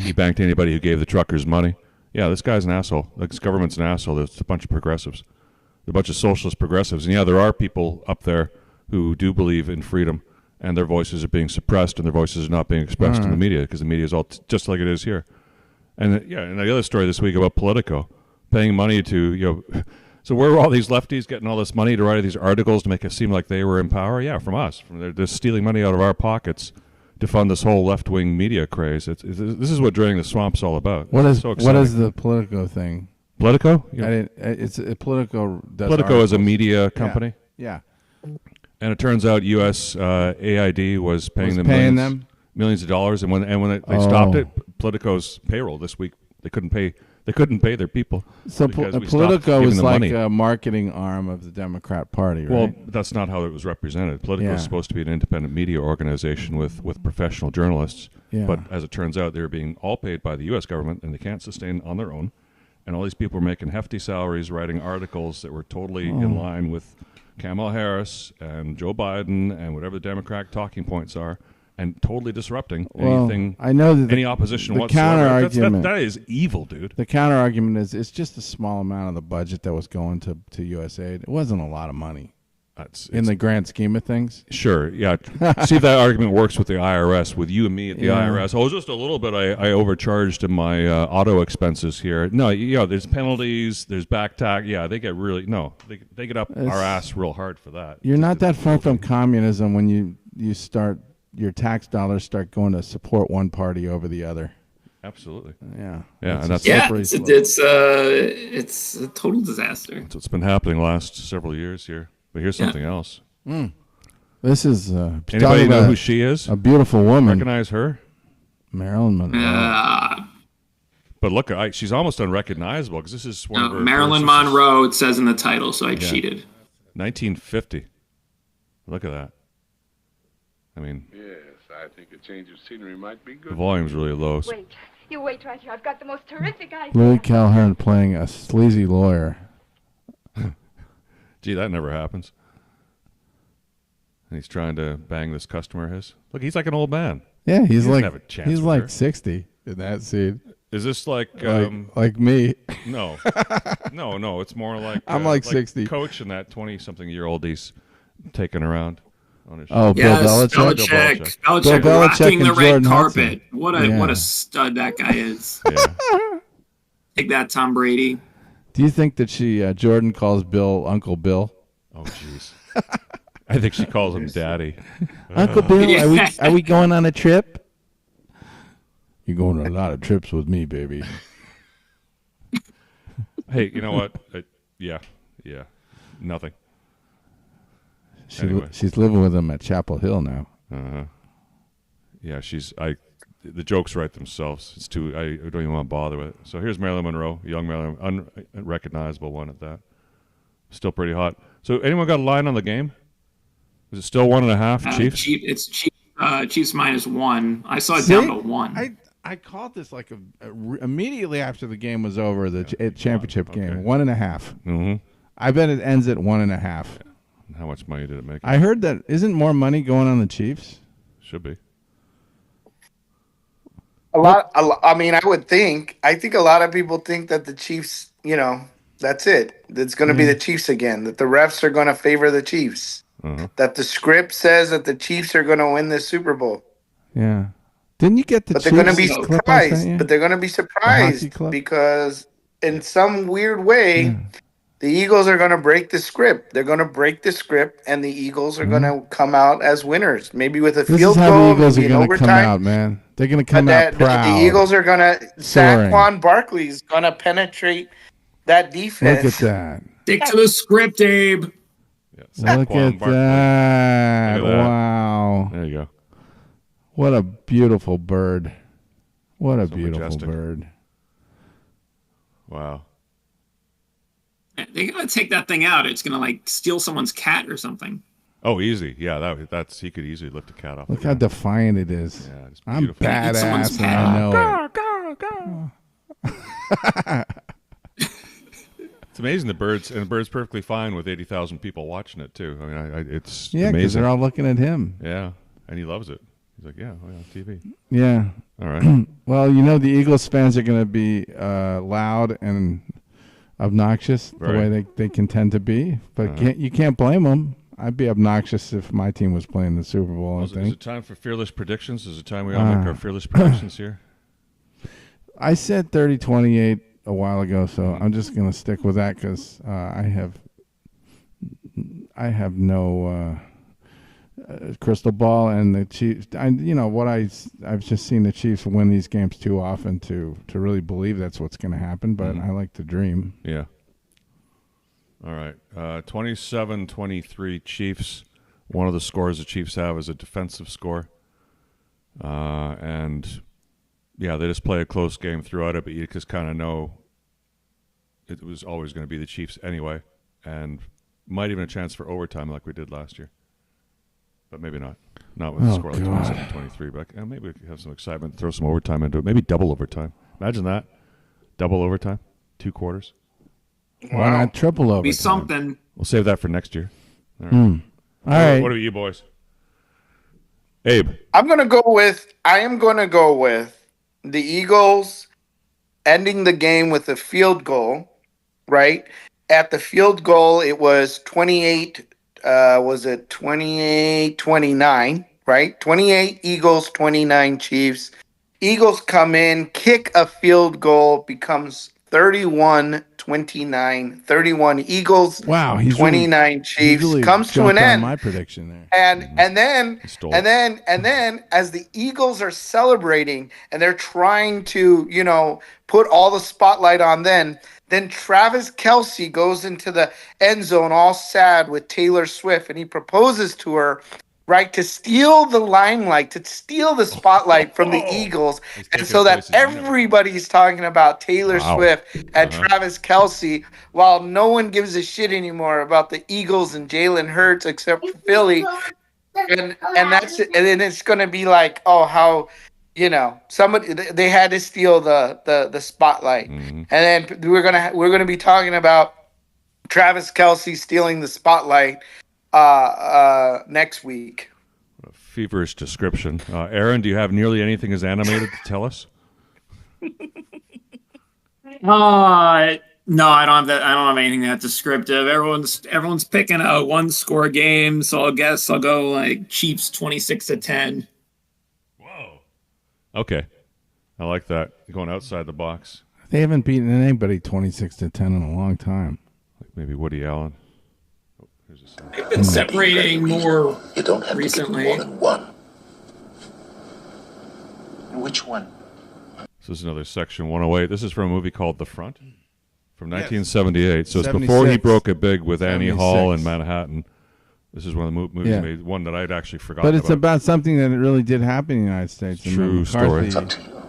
He banked anybody who gave the truckers money. Yeah, this guy's an asshole. This government's an asshole. There's a bunch of progressives. A bunch of socialist progressives. And yeah, there are people up there who do believe in freedom, and their voices are being suppressed, and their voices are not being expressed in the media, because the media is all just like it is here. And and the other story this week about Politico, paying money to, so where were all these lefties getting all this money to write these articles to make it seem like they were in power? Yeah, from us. They're just stealing money out of our pockets to fund this whole left-wing media craze. This is what Draining the Swamp's all about. What is the Politico thing? Politico? Yeah. It's Politico. Politico is a media company. Yeah. And it turns out U.S. AID was paying them millions of dollars, and when they stopped it, Politico's payroll this week, they couldn't pay their people. So Politico is like a marketing arm of the Democrat Party, right? Well, that's not how it was represented. Politico is supposed to be an independent media organization with professional journalists, but as it turns out, they're being all paid by the U.S. government, and they can't sustain on their own. And all these people were making hefty salaries, writing articles that were totally in line with Kamala Harris and Joe Biden and whatever the Democratic talking points are, and totally disrupting anything. I know that any opposition the whatsoever. Counter-argument, that is evil, dude. The counter argument is it's just a small amount of the budget that was going to USAID. It wasn't a lot of money. In the grand scheme of things. Sure, yeah. See if that argument works with the IRS, with you and me at the IRS. Oh, just a little bit. I overcharged in my auto expenses here. No, there's penalties, there's back tax. Yeah, they get they get up our ass real hard for that. You're not that far from communism when you start your tax dollars start going to support one party over the other. Absolutely. Yeah. And that's it's a total disaster. That's what's been happening the last several years here. But here's something else. This is anybody know who she is? A beautiful woman. Recognize her? Marilyn Monroe. But look, she's almost unrecognizable because this is one of her Marilyn Monroe. It says in the title, so I cheated. 1950. Look at that. I mean, yes, I think a change of scenery might be good. The volume's really low. You wait right here. I've got the most terrific idea. Louis Calhern playing a sleazy lawyer. Gee, that never happens. And he's trying to bang this customer of his. Look, he's like an old man. Yeah, he's like have a chance he's with like her. 60 in that scene. Is this like me? No, no. It's more like I'm like 60. Coach and that 20-something-year-old he's taking around on his. Oh, Bill Belichick. Belichick rocking the red Jordan carpet. Hudson. What a stud that guy is. Yeah. Take that, Tom Brady. Do you think that Jordan calls Bill Uncle Bill? Oh, jeez. I think she calls him Daddy. Uncle Bill, are we going on a trip? You're going on a lot of trips with me, baby. Hey, you know what? Yeah. Nothing. She's living with him at Chapel Hill now. Yeah, the jokes write themselves. It's too. I don't even want to bother with it. So here's Marilyn Monroe, young Marilyn, unrecognizable one at that. Still pretty hot. So anyone got a line on the game? Is it still 1.5 Chiefs? It's Chiefs -1. I saw it down to 1. I called this like immediately after the game was over, the championship game, 1.5. Mm-hmm. I bet it ends at 1.5. How much money did it make? I heard that isn't more money going on the Chiefs? Should be. A lot. I mean, I think a lot of people think that the Chiefs, that's it. It's going to be the Chiefs again, that the refs are going to favor the Chiefs, that the script says that the Chiefs are going to win the Super Bowl. Yeah. Didn't you get the But Chiefs? they're going to be surprised. But they're going to be surprised because in some weird way, the Eagles are going to break the script. They're going to break the script, and the Eagles are going to come out as winners. Maybe with a field goal, the Eagles maybe are in going to come overtime. out, man. They're going to come out proud. The Eagles are going to. Soaring. Saquon Barkley is going to penetrate that defense. Look at that. Stick to the script, Abe. Yeah, Look at that. Wow. There you go. What a beautiful bird. What a beautiful majestic. bird. Wow. They gotta take that thing out. It's gonna steal someone's cat or something. Oh, easy. Yeah, that's he could easily lift a cat off. Look how defiant it is. Yeah, it's I'm beautiful. badass and I know it. It's amazing the bird's perfectly fine with 80,000 people watching it too. I mean, it's Yeah, because amazing. they're all looking at him. Yeah, and he loves it. He's like, yeah, TV. Yeah. All right. Well, the Eagles fans are going to be loud and obnoxious the way they can tend to be, but you can't blame them. I'd be obnoxious if my team was playing the Super Bowl. Is it time for fearless predictions? Is it time we all make our fearless predictions here? I said 30-28 a while ago, so I'm just going to stick with that because I have no crystal ball, and the Chiefs. I've just seen the Chiefs win these games too often to really believe that's what's going to happen. But I like to dream. Yeah. All right. 27-23 Chiefs. One of the scores the Chiefs have is a defensive score, and yeah, they just play a close game throughout it, but you just kind of know it was always going to be the Chiefs anyway, and might even a chance for overtime like we did last year. But maybe not. Not with a score like 27-23. But maybe we could have some excitement, throw some overtime into it. Maybe double overtime. Imagine that. Double overtime. 2 quarters. Why not triple overtime? Be something. We'll save that for next year. All right. All right. What are you boys? Abe. I am going to go with the Eagles ending the game with a field goal, right? At the field goal, it was 28-29, right? 28 Eagles, 29 Chiefs. Eagles come in, kick a field goal, becomes 31-29. 31 Eagles, wow, 29 Chiefs. Really comes to an end. My prediction there. And then as the Eagles are celebrating and they're trying to, put all the spotlight on them, then Travis Kelce goes into the end zone all sad with Taylor Swift, and he proposes to her, right, to steal the limelight, to steal the spotlight from the Eagles, and so that everybody's talking about Taylor Swift and Travis Kelce, while no one gives a shit anymore about the Eagles and Jalen Hurts except for Philly, and that's it. And then it's going to be like, oh, how, they had to steal the spotlight, and then we're gonna be talking about Travis Kelce stealing the spotlight next week. What a feverish description. Aaron, do you have nearly anything as animated to tell us? No, I don't have that. I don't have anything that descriptive. Everyone's picking a 1-score game, so I guess I'll go like Chiefs 26-10. Whoa. Okay, I like that. Going outside the box. They haven't beaten anybody 26-10 in a long time. Like maybe Woody Allen. They've been separating more You don't have recently. to get more than one. Which one? This is another Section 108. This is from a movie called The Front from 1978. So it's 76. before he broke it big with Annie 76. Hall in Manhattan. This is one of the movies Yeah. made, one that I'd actually forgotten But it's about something that really did happen in the United States. True story.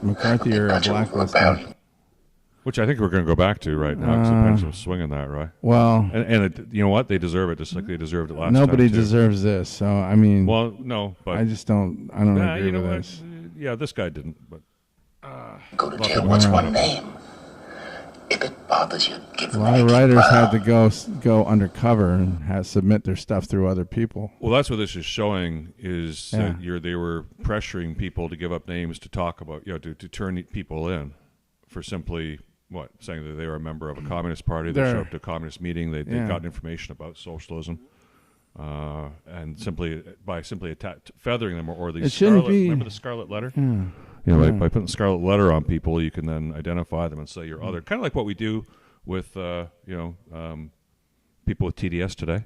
McCarthy era blacklisting. Which I think we're going to go back to right now because the pendulum's swinging that, right? Well. And it, you know what? They deserve it just like they deserved it last time. Nobody too. deserves this. So, I mean. Well, no, but. I just don't. I don't agree you know with what? this. Yeah, this guy didn't, but. Go to jail. What's one name? If it bothers you, give A lot of writers had to go undercover and submit their stuff through other people. Well, that's what this is showing is Yeah. that they were pressuring people to give up names to talk about, to turn people in for simply, saying that they were a member of a communist party, they showed up to a communist meeting, they'd gotten information about socialism, and by feathering them or these remember the Scarlet Letter? Yeah. By putting the Scarlet Letter on people, you can then identify them and say you're other. Kind of like what we do with, people with TDS today.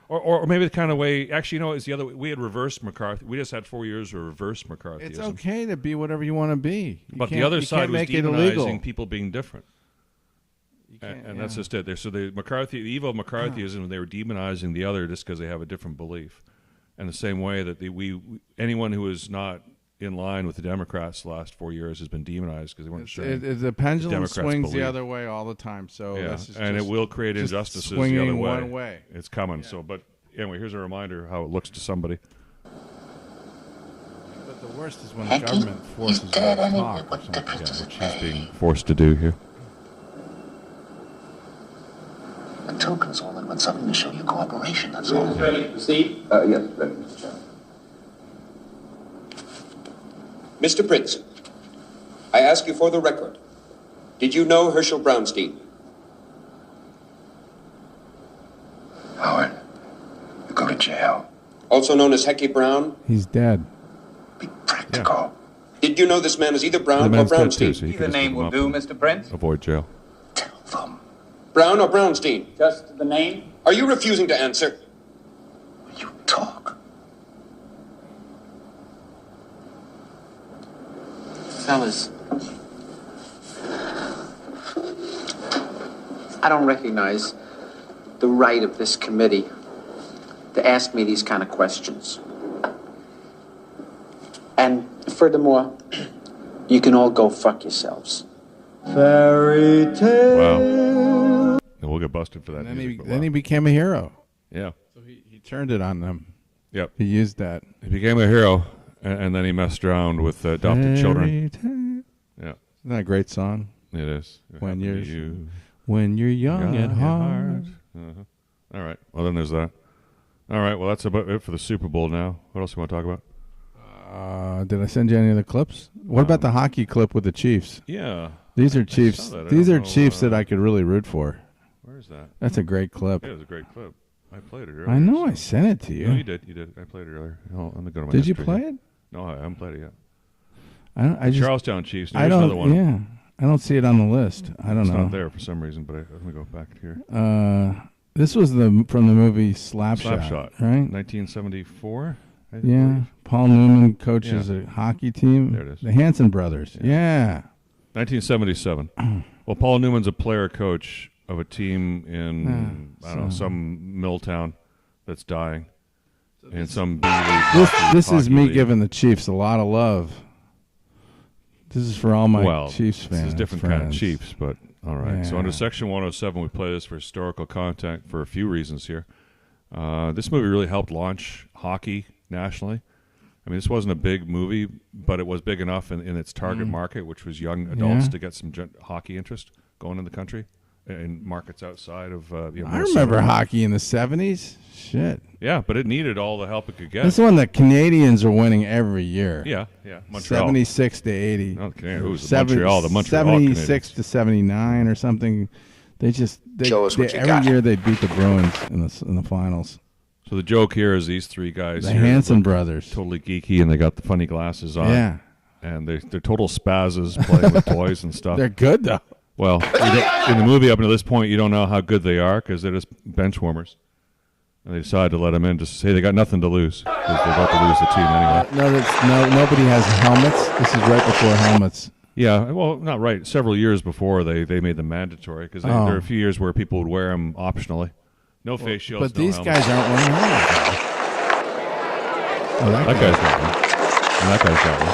Or maybe the kind of way. Actually, it's the other way. We had reverse McCarthy. We just had 4 years of reverse McCarthyism. It's okay to be whatever you want to be. But the other side was demonizing people being different. And that's just it. So the evil of McCarthyism, they were demonizing the other just because they have a different belief. And the same way that anyone who is not in line with the Democrats the last 4 years has been demonized because they weren't sure. The pendulum swings the other way all the time. So and it will create injustices the other way. One way. It's coming. Yeah. So, but anyway, here's a reminder how it looks to somebody. But the worst is when the government forces you to talk. Which he's being forced to do here. A token's all in, but something to show you cooperation, that's all. Ready to proceed? Yes, ready, Mr. Chairman. Mr. Prince, I ask you for the record. Did you know Herschel Brownstein? Howard, you go to jail. Also known as Hecky Brown? He's dead. Be practical. Yeah. Did you know this man is either Brown or Brownstein? So either name will do, Mr. Prince. Avoid jail. Tell them. Brown or Brownstein? Just the name? Are you refusing to answer? You talk. Fellas, I don't recognize the right of this committee to ask me these kind of questions. And furthermore, you can all go fuck yourselves. Fairy tale. Wow. And we'll get busted for that. And then he became a hero. Yeah. So he turned it on them. Yep. He used that. He became a hero, and then he messed around with adopted children. Yeah. Isn't that a great song? It is. When you're young at heart. Uh-huh. All right. Well, then there's that. All right. Well, that's about it for the Super Bowl now. What else do you want to talk about? Did I send you any of the clips? What about the hockey clip with the Chiefs? Yeah. These are Chiefs. These are Chiefs that I could really root for. Where's that? That's a great clip. Yeah, it was a great clip. I played it earlier. I know. I sent it to you. No, you did. You did. I played it earlier. Oh, I'm gonna go to my Did you history play here. it? No, I haven't played it yet. I just Charlestown Chiefs. Here's I don't. another one. Yeah, I don't see it on the list. I don't know. It's not there for some reason, but let me go back here. This was from the movie Slapshot, right? 1974. Yeah. Paul Newman coaches a hockey team. There it is. The Hanson brothers. Yeah. 1977. Well, Paul Newman's a player-coach of a team in I don't know, some mill town that's dying, and some B league. This is me giving the Chiefs a lot of love. This is for all my Chiefs fans. This is different friends. kind of Chiefs, but all right. Yeah. So under Section 107, we play this for historical content for a few reasons here. This movie really helped launch hockey nationally. I mean, this wasn't a big movie, but it was big enough in its target market, which was young adults, to get some hockey interest going in the country. in markets outside of. I remember hockey in the 70s. Shit. Yeah, but it needed all the help it could get. This one, the Canadians are winning every year. Yeah. Montreal. 76 to 80. No, who's Montreal? The Montreal 76 Canadians. to 79 or something. Show us what you every got. year they beat the Bruins in the finals. So the joke here is these three guys. The here Hanson look brothers. Totally geeky, and they got the funny glasses on. Yeah. And they're total spazzes playing with toys and stuff. They're good, though. Well, in the movie up until this point, you don't know how good they are because they're just bench warmers. And they decided to let them in just to say they got nothing to lose because they're about to lose the team anyway. Nobody has helmets. This is right before helmets. Yeah, well, not right. Several years before they made them mandatory because there are a few years where people would wear them optionally. No face shields. But these guys aren't wearing helmets. Oh, that guy's got one. And that guy's got one.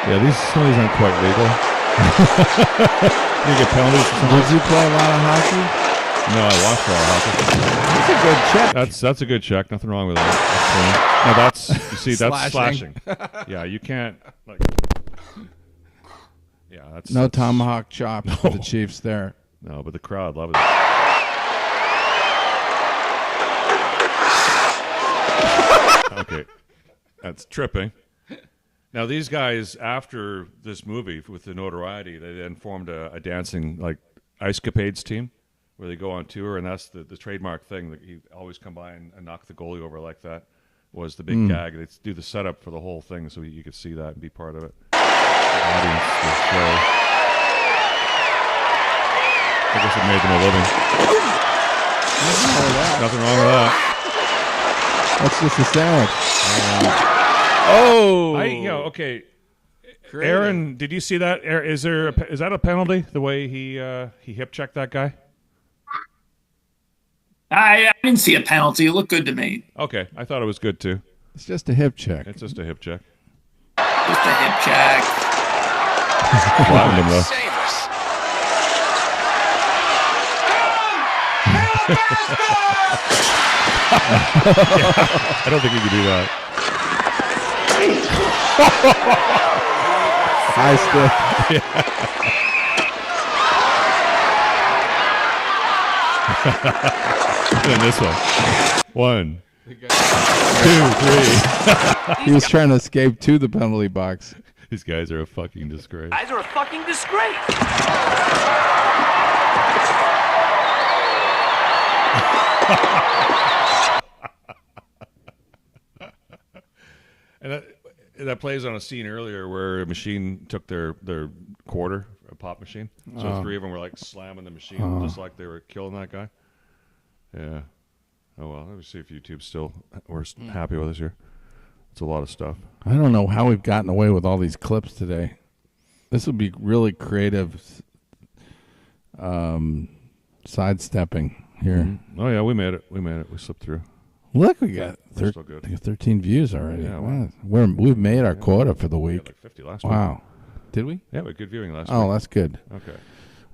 Yeah, some of these aren't quite legal. You get penalties. Did you play a lot of hockey? No, I watched a lot of hockey. That's a good check. That's a good check. Nothing wrong with that. That's clean. No, you see, that's slashing. Yeah, you can't like. Yeah, that's no tomahawk chop for the Chiefs there. No, but the crowd loves it. Okay, that's tripping. Now these guys, after this movie with the notoriety, they then formed a dancing like ice capades team, where they go on tour, and that's the trademark thing that he always come by and knock the goalie over like that. Was the big gag. They do the setup for the whole thing, so you could see that and be part of it. The audience, the show. I guess it made them a living. Nothing wrong with that. That's just a sandwich. Okay. Aaron, did you see that? Is that a penalty? The way he hip checked that guy? I didn't see a penalty. It looked good to me. Okay, I thought it was good too. It's just a hip check. It's just a hip check. Just a hip check. Flattened him though. I don't think he could do that. High stick. And then this one. 1, 2, 3. He was trying to escape to the penalty box. These guys are a fucking disgrace. Guys are a fucking disgrace. And that plays on a scene earlier where a machine took their quarter, a pop machine. So three of them were like slamming the machine just like they were killing that guy. Yeah. Oh, well, let me see if YouTube's still we're happy with us here. It's a lot of stuff. I don't know how we've gotten away with all these clips today. This would be really creative sidestepping here. Mm-hmm. Oh, yeah, we made it. We slipped through. Look, we got 13 views already. Yeah, wow. We've made our quota for the week. Like 50 last week. Wow. Did we? Yeah, we had good viewing last week. Oh, that's good. Okay.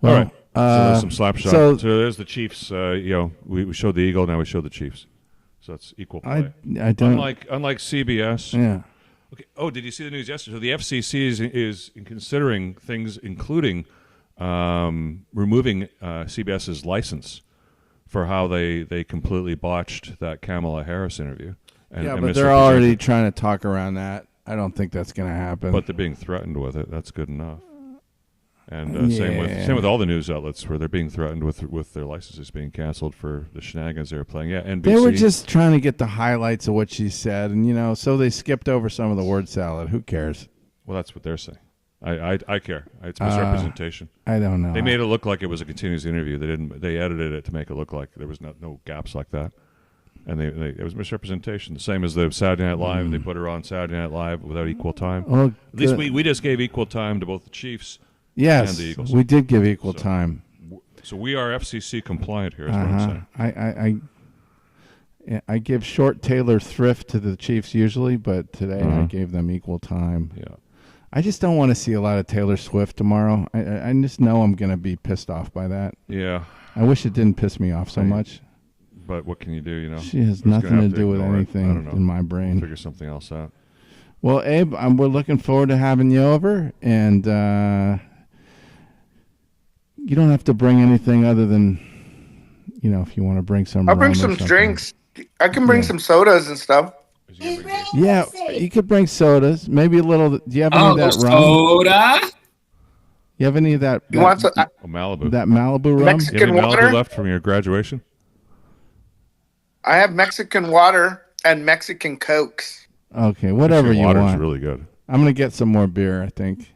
Well, all right. So there's some slap shots. So there's the Chiefs. We showed the Eagle, now we show the Chiefs. So that's equal play. I don't. Unlike CBS. Yeah. Okay. Oh, did you see the news yesterday? So the FCC is considering things, including removing CBS's license for how they completely botched that Kamala Harris interview. But they're already trying to talk around that. I don't think that's going to happen. But they're being threatened with it. That's good enough. And same with all the news outlets where they're being threatened with their licenses being canceled for the shenanigans they were playing. Yeah, NBC. They were just trying to get the highlights of what she said, and so they skipped over some of the word salad. Who cares? Well, that's what they're saying. I care. It's misrepresentation. I don't know. They made it look like it was a continuous interview. They edited it to make it look like there was no gaps like that. And it was misrepresentation. The same as the Saturday Night Live. They put her on Saturday Night Live without equal time. Well, at least we just gave equal time to both the Chiefs and the Eagles. We did give equal time. So we are FCC compliant here is what I'm saying. I give short Taylor thrift to the Chiefs usually, but today I gave them equal time. Yeah. I just don't want to see a lot of Taylor Swift tomorrow. I just know I'm going to be pissed off by that. Yeah. I wish it didn't piss me off so much. But what can you do, She has nothing to do with anything in my brain. Figure something else out. Well, Abe, we're looking forward to having you over, and you don't have to bring anything other than, if you want to bring some. I'll bring some drinks. I can bring some sodas and stuff. Yeah, you could bring sodas. Maybe a little. Do you have any of that rum? Soda? You have any of that? You want some? Malibu. That Malibu rum? Mexican you have any water Malibu left from your graduation? I have Mexican water and Mexican Cokes. Okay, whatever you water's want. Really good. I'm gonna get some more beer, I think.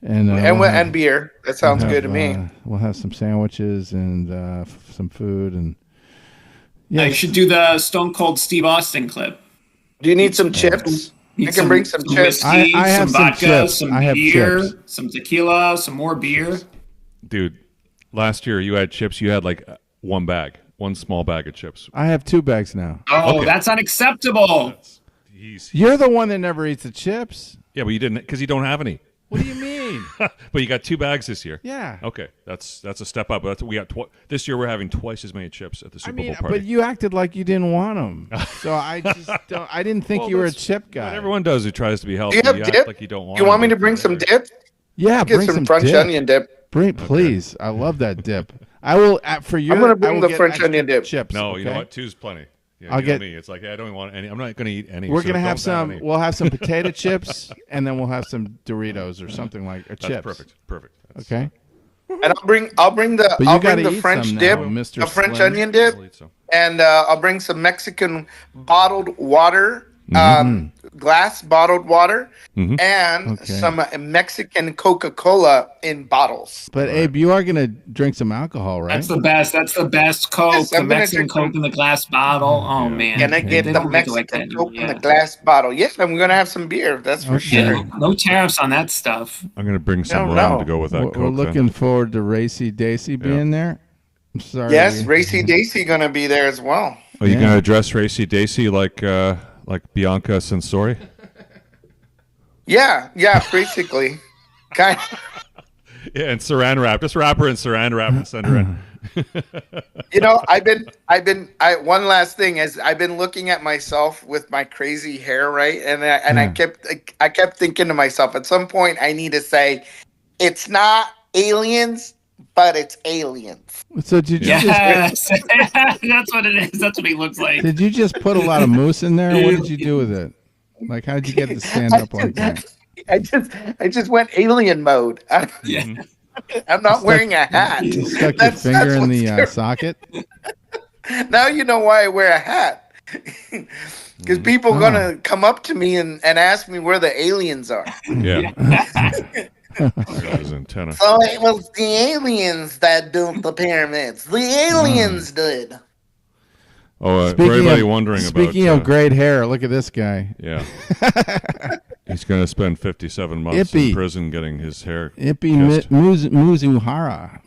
And beer. That sounds good to me. We'll have some sandwiches and some food and. Yeah, you should do the Stone Cold Steve Austin clip. Do you need some chips? I can bring some chips. Whiskey, I have some vodka, chips. some I have beer, chips. some tequila, some more beer. Dude, last year you had chips. You had like one small bag of chips. I have 2 bags now. Oh, Okay. that's unacceptable. You're the one that never eats the chips. Yeah, but you didn't because you don't have any. What do you mean? But you got 2 bags this year. Yeah. Okay, that's a step up. We got this year. We're having twice as many chips at the Super Bowl party. But you acted like you didn't want them, so I just don't. I didn't think you were a chip guy. What everyone does who tries to be healthy. Do you have You dip? act like you don't want. You want me them, to bring some dip? Yeah, Get bring some French dip. onion dip. Please. I love that dip. I will for you. I'm gonna bring the French onion dip. Chips. No, you know okay? what? 2's plenty. Yeah, I'll you know get me. It's like I don't want any. I'm not going to eat any. We're so gonna have don't some. any. We'll have some potato chips, and then we'll have some Doritos or something like or That's chips. Perfect. Okay. And I'll bring the some French dip, now, Mr. the French Slim. onion dip, and I'll bring some Mexican bottled water, glass bottled water, and some Mexican Coca-Cola in bottles. But Abe, you are gonna drink some alcohol, right? That's the best. That's the best Coke. Yes, the I'm gonna Mexican drink Coke in the glass bottle. Oh man. Can I get They the don't make it like Mexican that. Coke in the glass bottle? Yes, I'm gonna have some beer. That's for sure. Yeah, no tariffs on that stuff. I'm going to bring some No, rum no. to go with that. We're Coke, looking forward to Racy Daisy being there. I'm sorry. Yes, Racy Daisy gonna be there as well. Are you going to address Racy Daisy like Bianca Sensori? Yeah, basically. Kind of. Yeah, and saran wrap. Just wrap her in saran wrap and send her in. One last thing is I've been looking at myself with my crazy hair, right? And I kept thinking to myself, at some point I need to say, it's not aliens, but it's aliens. So did you Yes, that's what it is. That's what he looks like. Did you just put a lot of moose in there? What did you do with it? Like, how did you get it to stand up like that? I just went alien mode. I'm not wearing a hat. You stuck your finger in the socket? Now you know why I wear a hat. Because people are going to come up to me and ask me where the aliens are. Yeah. His antenna. So it was the aliens that built the pyramids. The aliens did. Oh, for everybody wondering speaking about... of great hair, look at this guy. Yeah. He's going to spend 57 months in prison getting his hair kissed. Mizuhara.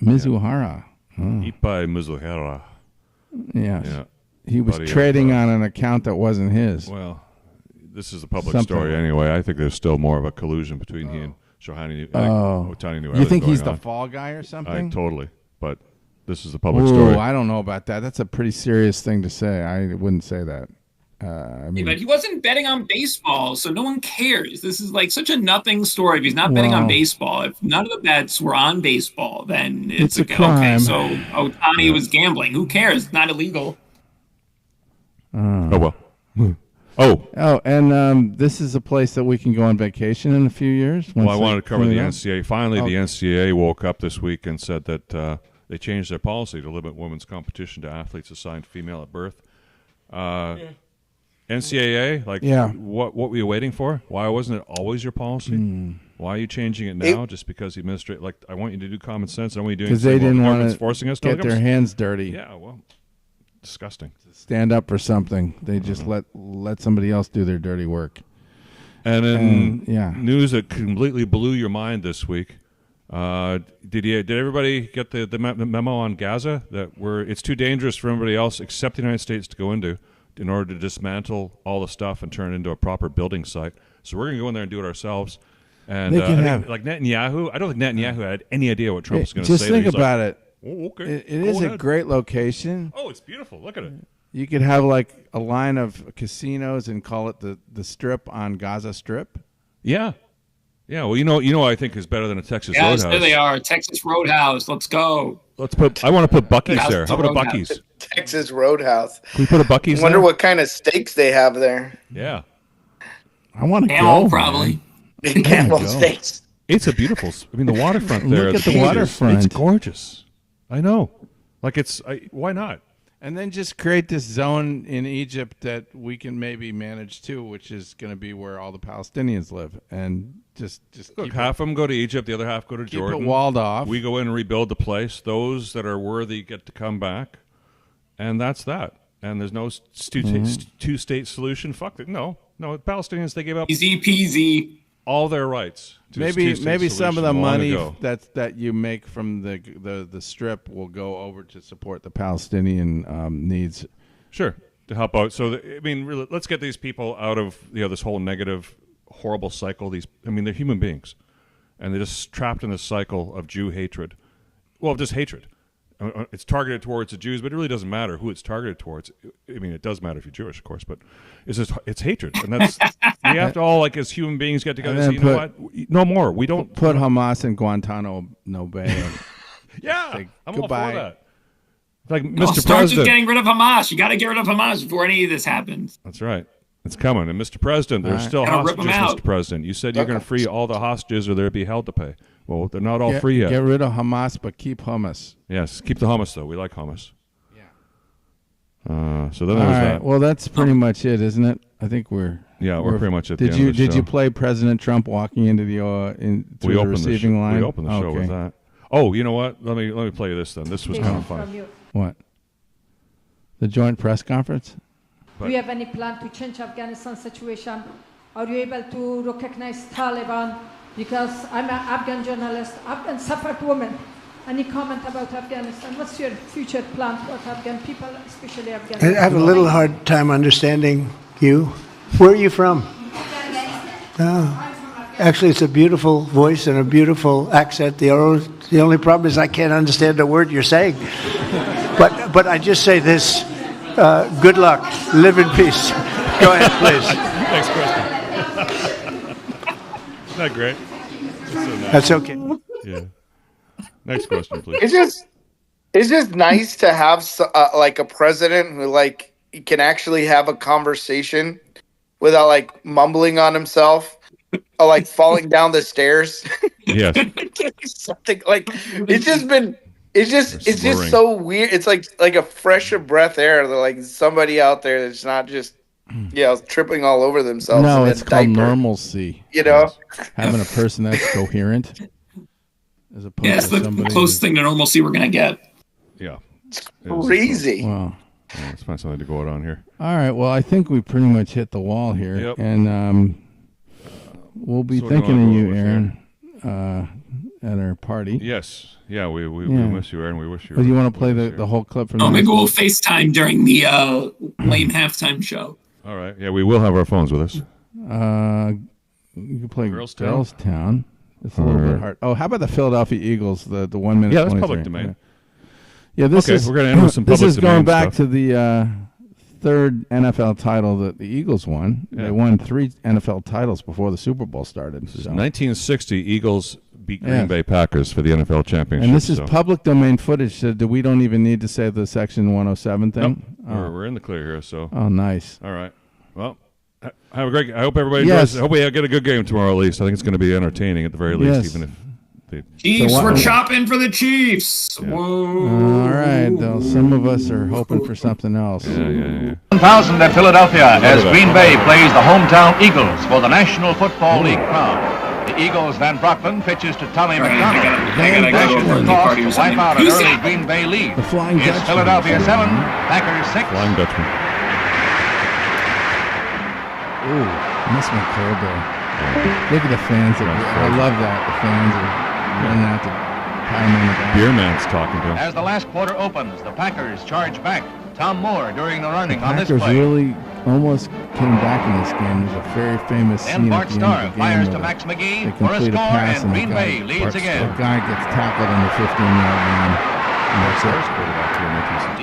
Ipai Mizuhara. Yes. Yeah. He was trading on an account that wasn't his. Well, this is a public story anyway. I think there's still more of a collusion between he and Shohani. Otani. You think he's the fall guy or something? Totally. But this is the public story. I don't know about that. That's a pretty serious thing to say. I wouldn't say that. But he wasn't betting on baseball, so no one cares. This is like such a nothing story. If he's not betting on baseball, if none of the bets were on baseball, then it's a crime. Okay, so Otani was gambling. Who cares? It's not illegal. Oh, and this is a place that we can go on vacation in a few years. Well, I wanted to cover the NCAA. Finally, the NCAA woke up this week and said that they changed their policy to limit women's competition to athletes assigned female at birth. NCAA, what were you waiting for? Why wasn't it always your policy? Why are you changing it now? Just because the administrator, I want you to do common sense. I want you doing because they didn't want to forcing us get their hands dirty. Yeah, well, disgusting. Stand up for something. They just let somebody else do their dirty work. And then news that completely blew your mind this week. Did everybody get the memo on Gaza that it's too dangerous for everybody else except the United States to go into in order to dismantle all the stuff and turn it into a proper building site? So we're going to go in there and do it ourselves. And like Netanyahu, I don't think Netanyahu had any idea what Trump was going to say. Just think about it. Oh, okay. It is a great location. Oh, it's beautiful. Look at it. You could have like a line of casinos and call it the Strip on Gaza Strip. Yeah. Yeah, well, you know, I think is better than a Texas Roadhouse. Yes, there they are, Texas Roadhouse. Let's go. I want to put Buc-ee's there. How about a Buc-ee's? Texas Roadhouse. Can we put a Buc-ee's? Wonder there? what kind of steaks they have there. Yeah, I want to Camel, go. probably. Camel steaks. It's a beautiful. I mean, the waterfront there. Look at the waterfront. It's gorgeous. I know. Like why not? And then just create this zone in Egypt that we can maybe manage too, which is going to be where all the Palestinians live, and just Look, half of them go to Egypt, the other half go to Jordan. Keep it walled off. We go in and rebuild the place. Those that are worthy get to come back, and that's that. And there's no two-state solution. Fuck it. No. Palestinians, they gave up Easy peasy. all their rights. To Maybe some of the money that you make from the strip will go over to support the Palestinian needs. Sure, to help out. So really, let's get these people out of this whole negative, horrible cycle. They're human beings, and they're just trapped in this cycle of Jew hatred. Well, just hatred. It's targeted towards the Jews, but it really doesn't matter who it's targeted towards. I mean, it does matter if you're Jewish, of course, but it's hatred, and that's we have to all, like, as human beings, get together and say, you know what? No more. We don't put Hamas in Guantanamo Bay. Yeah, I'm goodbye. all for that. Like Mr. Start President, just getting rid of Hamas. You got to get rid of Hamas before any of this happens. That's right. It's coming. And Mr. President, there's still hostages, Mr. President. You said you're going to free all the hostages or they'll be held to pay. Well, they're not all free yet. Get rid of Hamas, but keep hummus. Yes, keep the hummus, though. We like hummus. Yeah. So then there was that. Well, that's pretty much it, isn't it? I think we're pretty much at the end of the Did show. you play President Trump walking into the the receiving line? We opened the show with that. Oh, you know what? Let me play you this then. This was kind of fun. What? The joint press conference? Do you have any plan to change Afghanistan situation? Are you able to recognize Taliban? Because I'm an Afghan journalist, Afghan suffered woman. Any comment about Afghanistan? What's your future plan for Afghan people, especially Afghanistan? I have a little hard time understanding you. Where are you from? Actually, it's a beautiful voice and a beautiful accent. The only problem is I can't understand a word you're saying. But I just say this. Good luck. Live in peace. Go ahead, please. Next question. Isn't that great? So nice. That's okay. Yeah. Next question, please. It's just nice to have like a president who like can actually have a conversation without like mumbling on himself or like falling down the stairs. Yes. Something like it's just so weird. It's like a fresh of breath air. They're like somebody out there that's not just tripping all over themselves. No, it's called normalcy. You know, having a person that's coherent as opposed it's to the somebody closest thing to normalcy we're gonna get. Yeah, crazy. Wow. Yeah, let's find something to go out on here. All right. Well, I think we pretty much hit the wall here, Yep. and we'll be So thinking of you, with Aaron, at our party. Yes. Yeah, we miss you, Aaron. We wish you. But you want to play the whole clip from? Maybe we'll FaceTime during the lame halftime show. All right. Yeah, we will have our phones with us. You can play Girls Town. It's a little bit hard. Oh, how about the Philadelphia Eagles? The 1 minute. Yeah, that's 23. public domain. Yeah, this is. We're going to end with some public This is going domain back stuff. to the third NFL title that the Eagles won. Yeah. They won 3 NFL titles before the Super Bowl started. This is 1960. Eagles beat Green Bay Packers for the NFL championship. And this is public domain footage. So we don't even need to say the Section 107 thing. Nope. We're in the clear here. So. Oh, nice. All right. Well, have a great. I hope everybody enjoys. I hope we get a good game tomorrow. At least I think it's going to be entertaining at the very least. Even if they Chiefs, we're chopping for the Chiefs. Yeah. Whoa! All right. Though some of us are hoping for something else. Yeah. 1,000 at Philadelphia as Green Bay plays the hometown Eagles for the National Football League crown. The Eagles' Van Brockman pitches to Tommy McDonald. I gotta go to the party or To wipe something. out an early Green Bay lead. The Flying It's Dutchman. Philadelphia 7, Packers 6. Flying Dutchman. Ooh, miss my cold though. Look at the fans. I love that. The fans are running out to pat him on the back. Beer man's talking to him. As the last quarter opens, the Packers charge back. Tom Moore during the running on this Packers play. really almost came back in this game. There's a very famous Then scene Bart at the end Starr of the game fires to where Max McGee they for a complete score, pass and the Green guy- Bay leads again. The guy gets tackled on the 15-yard line.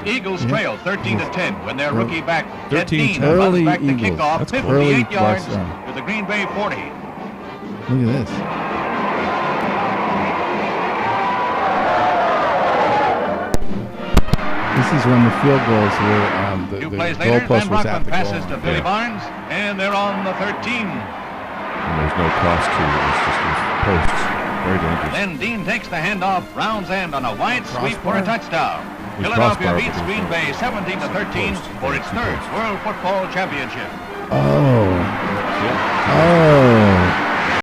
The Eagles trail 13-10 when their rookie back, Ted 13-10. Dean, runs Early back the Eagles. kickoff That's 58 early yards touchdown. to the Green Bay 40. Look at this. This is when the field goals were the 2 plays goal later, post Van was at Brockman the passes goal. to Billy Barnes, and they're on the 13. And there's no cross to it. It's just these posts. Very dangerous. Then Dean takes the handoff, rounds end on a wide sweep for a touchdown. He's Philadelphia crossbar, beats but Green Bay 17-13 for its third World Football Championship. Oh.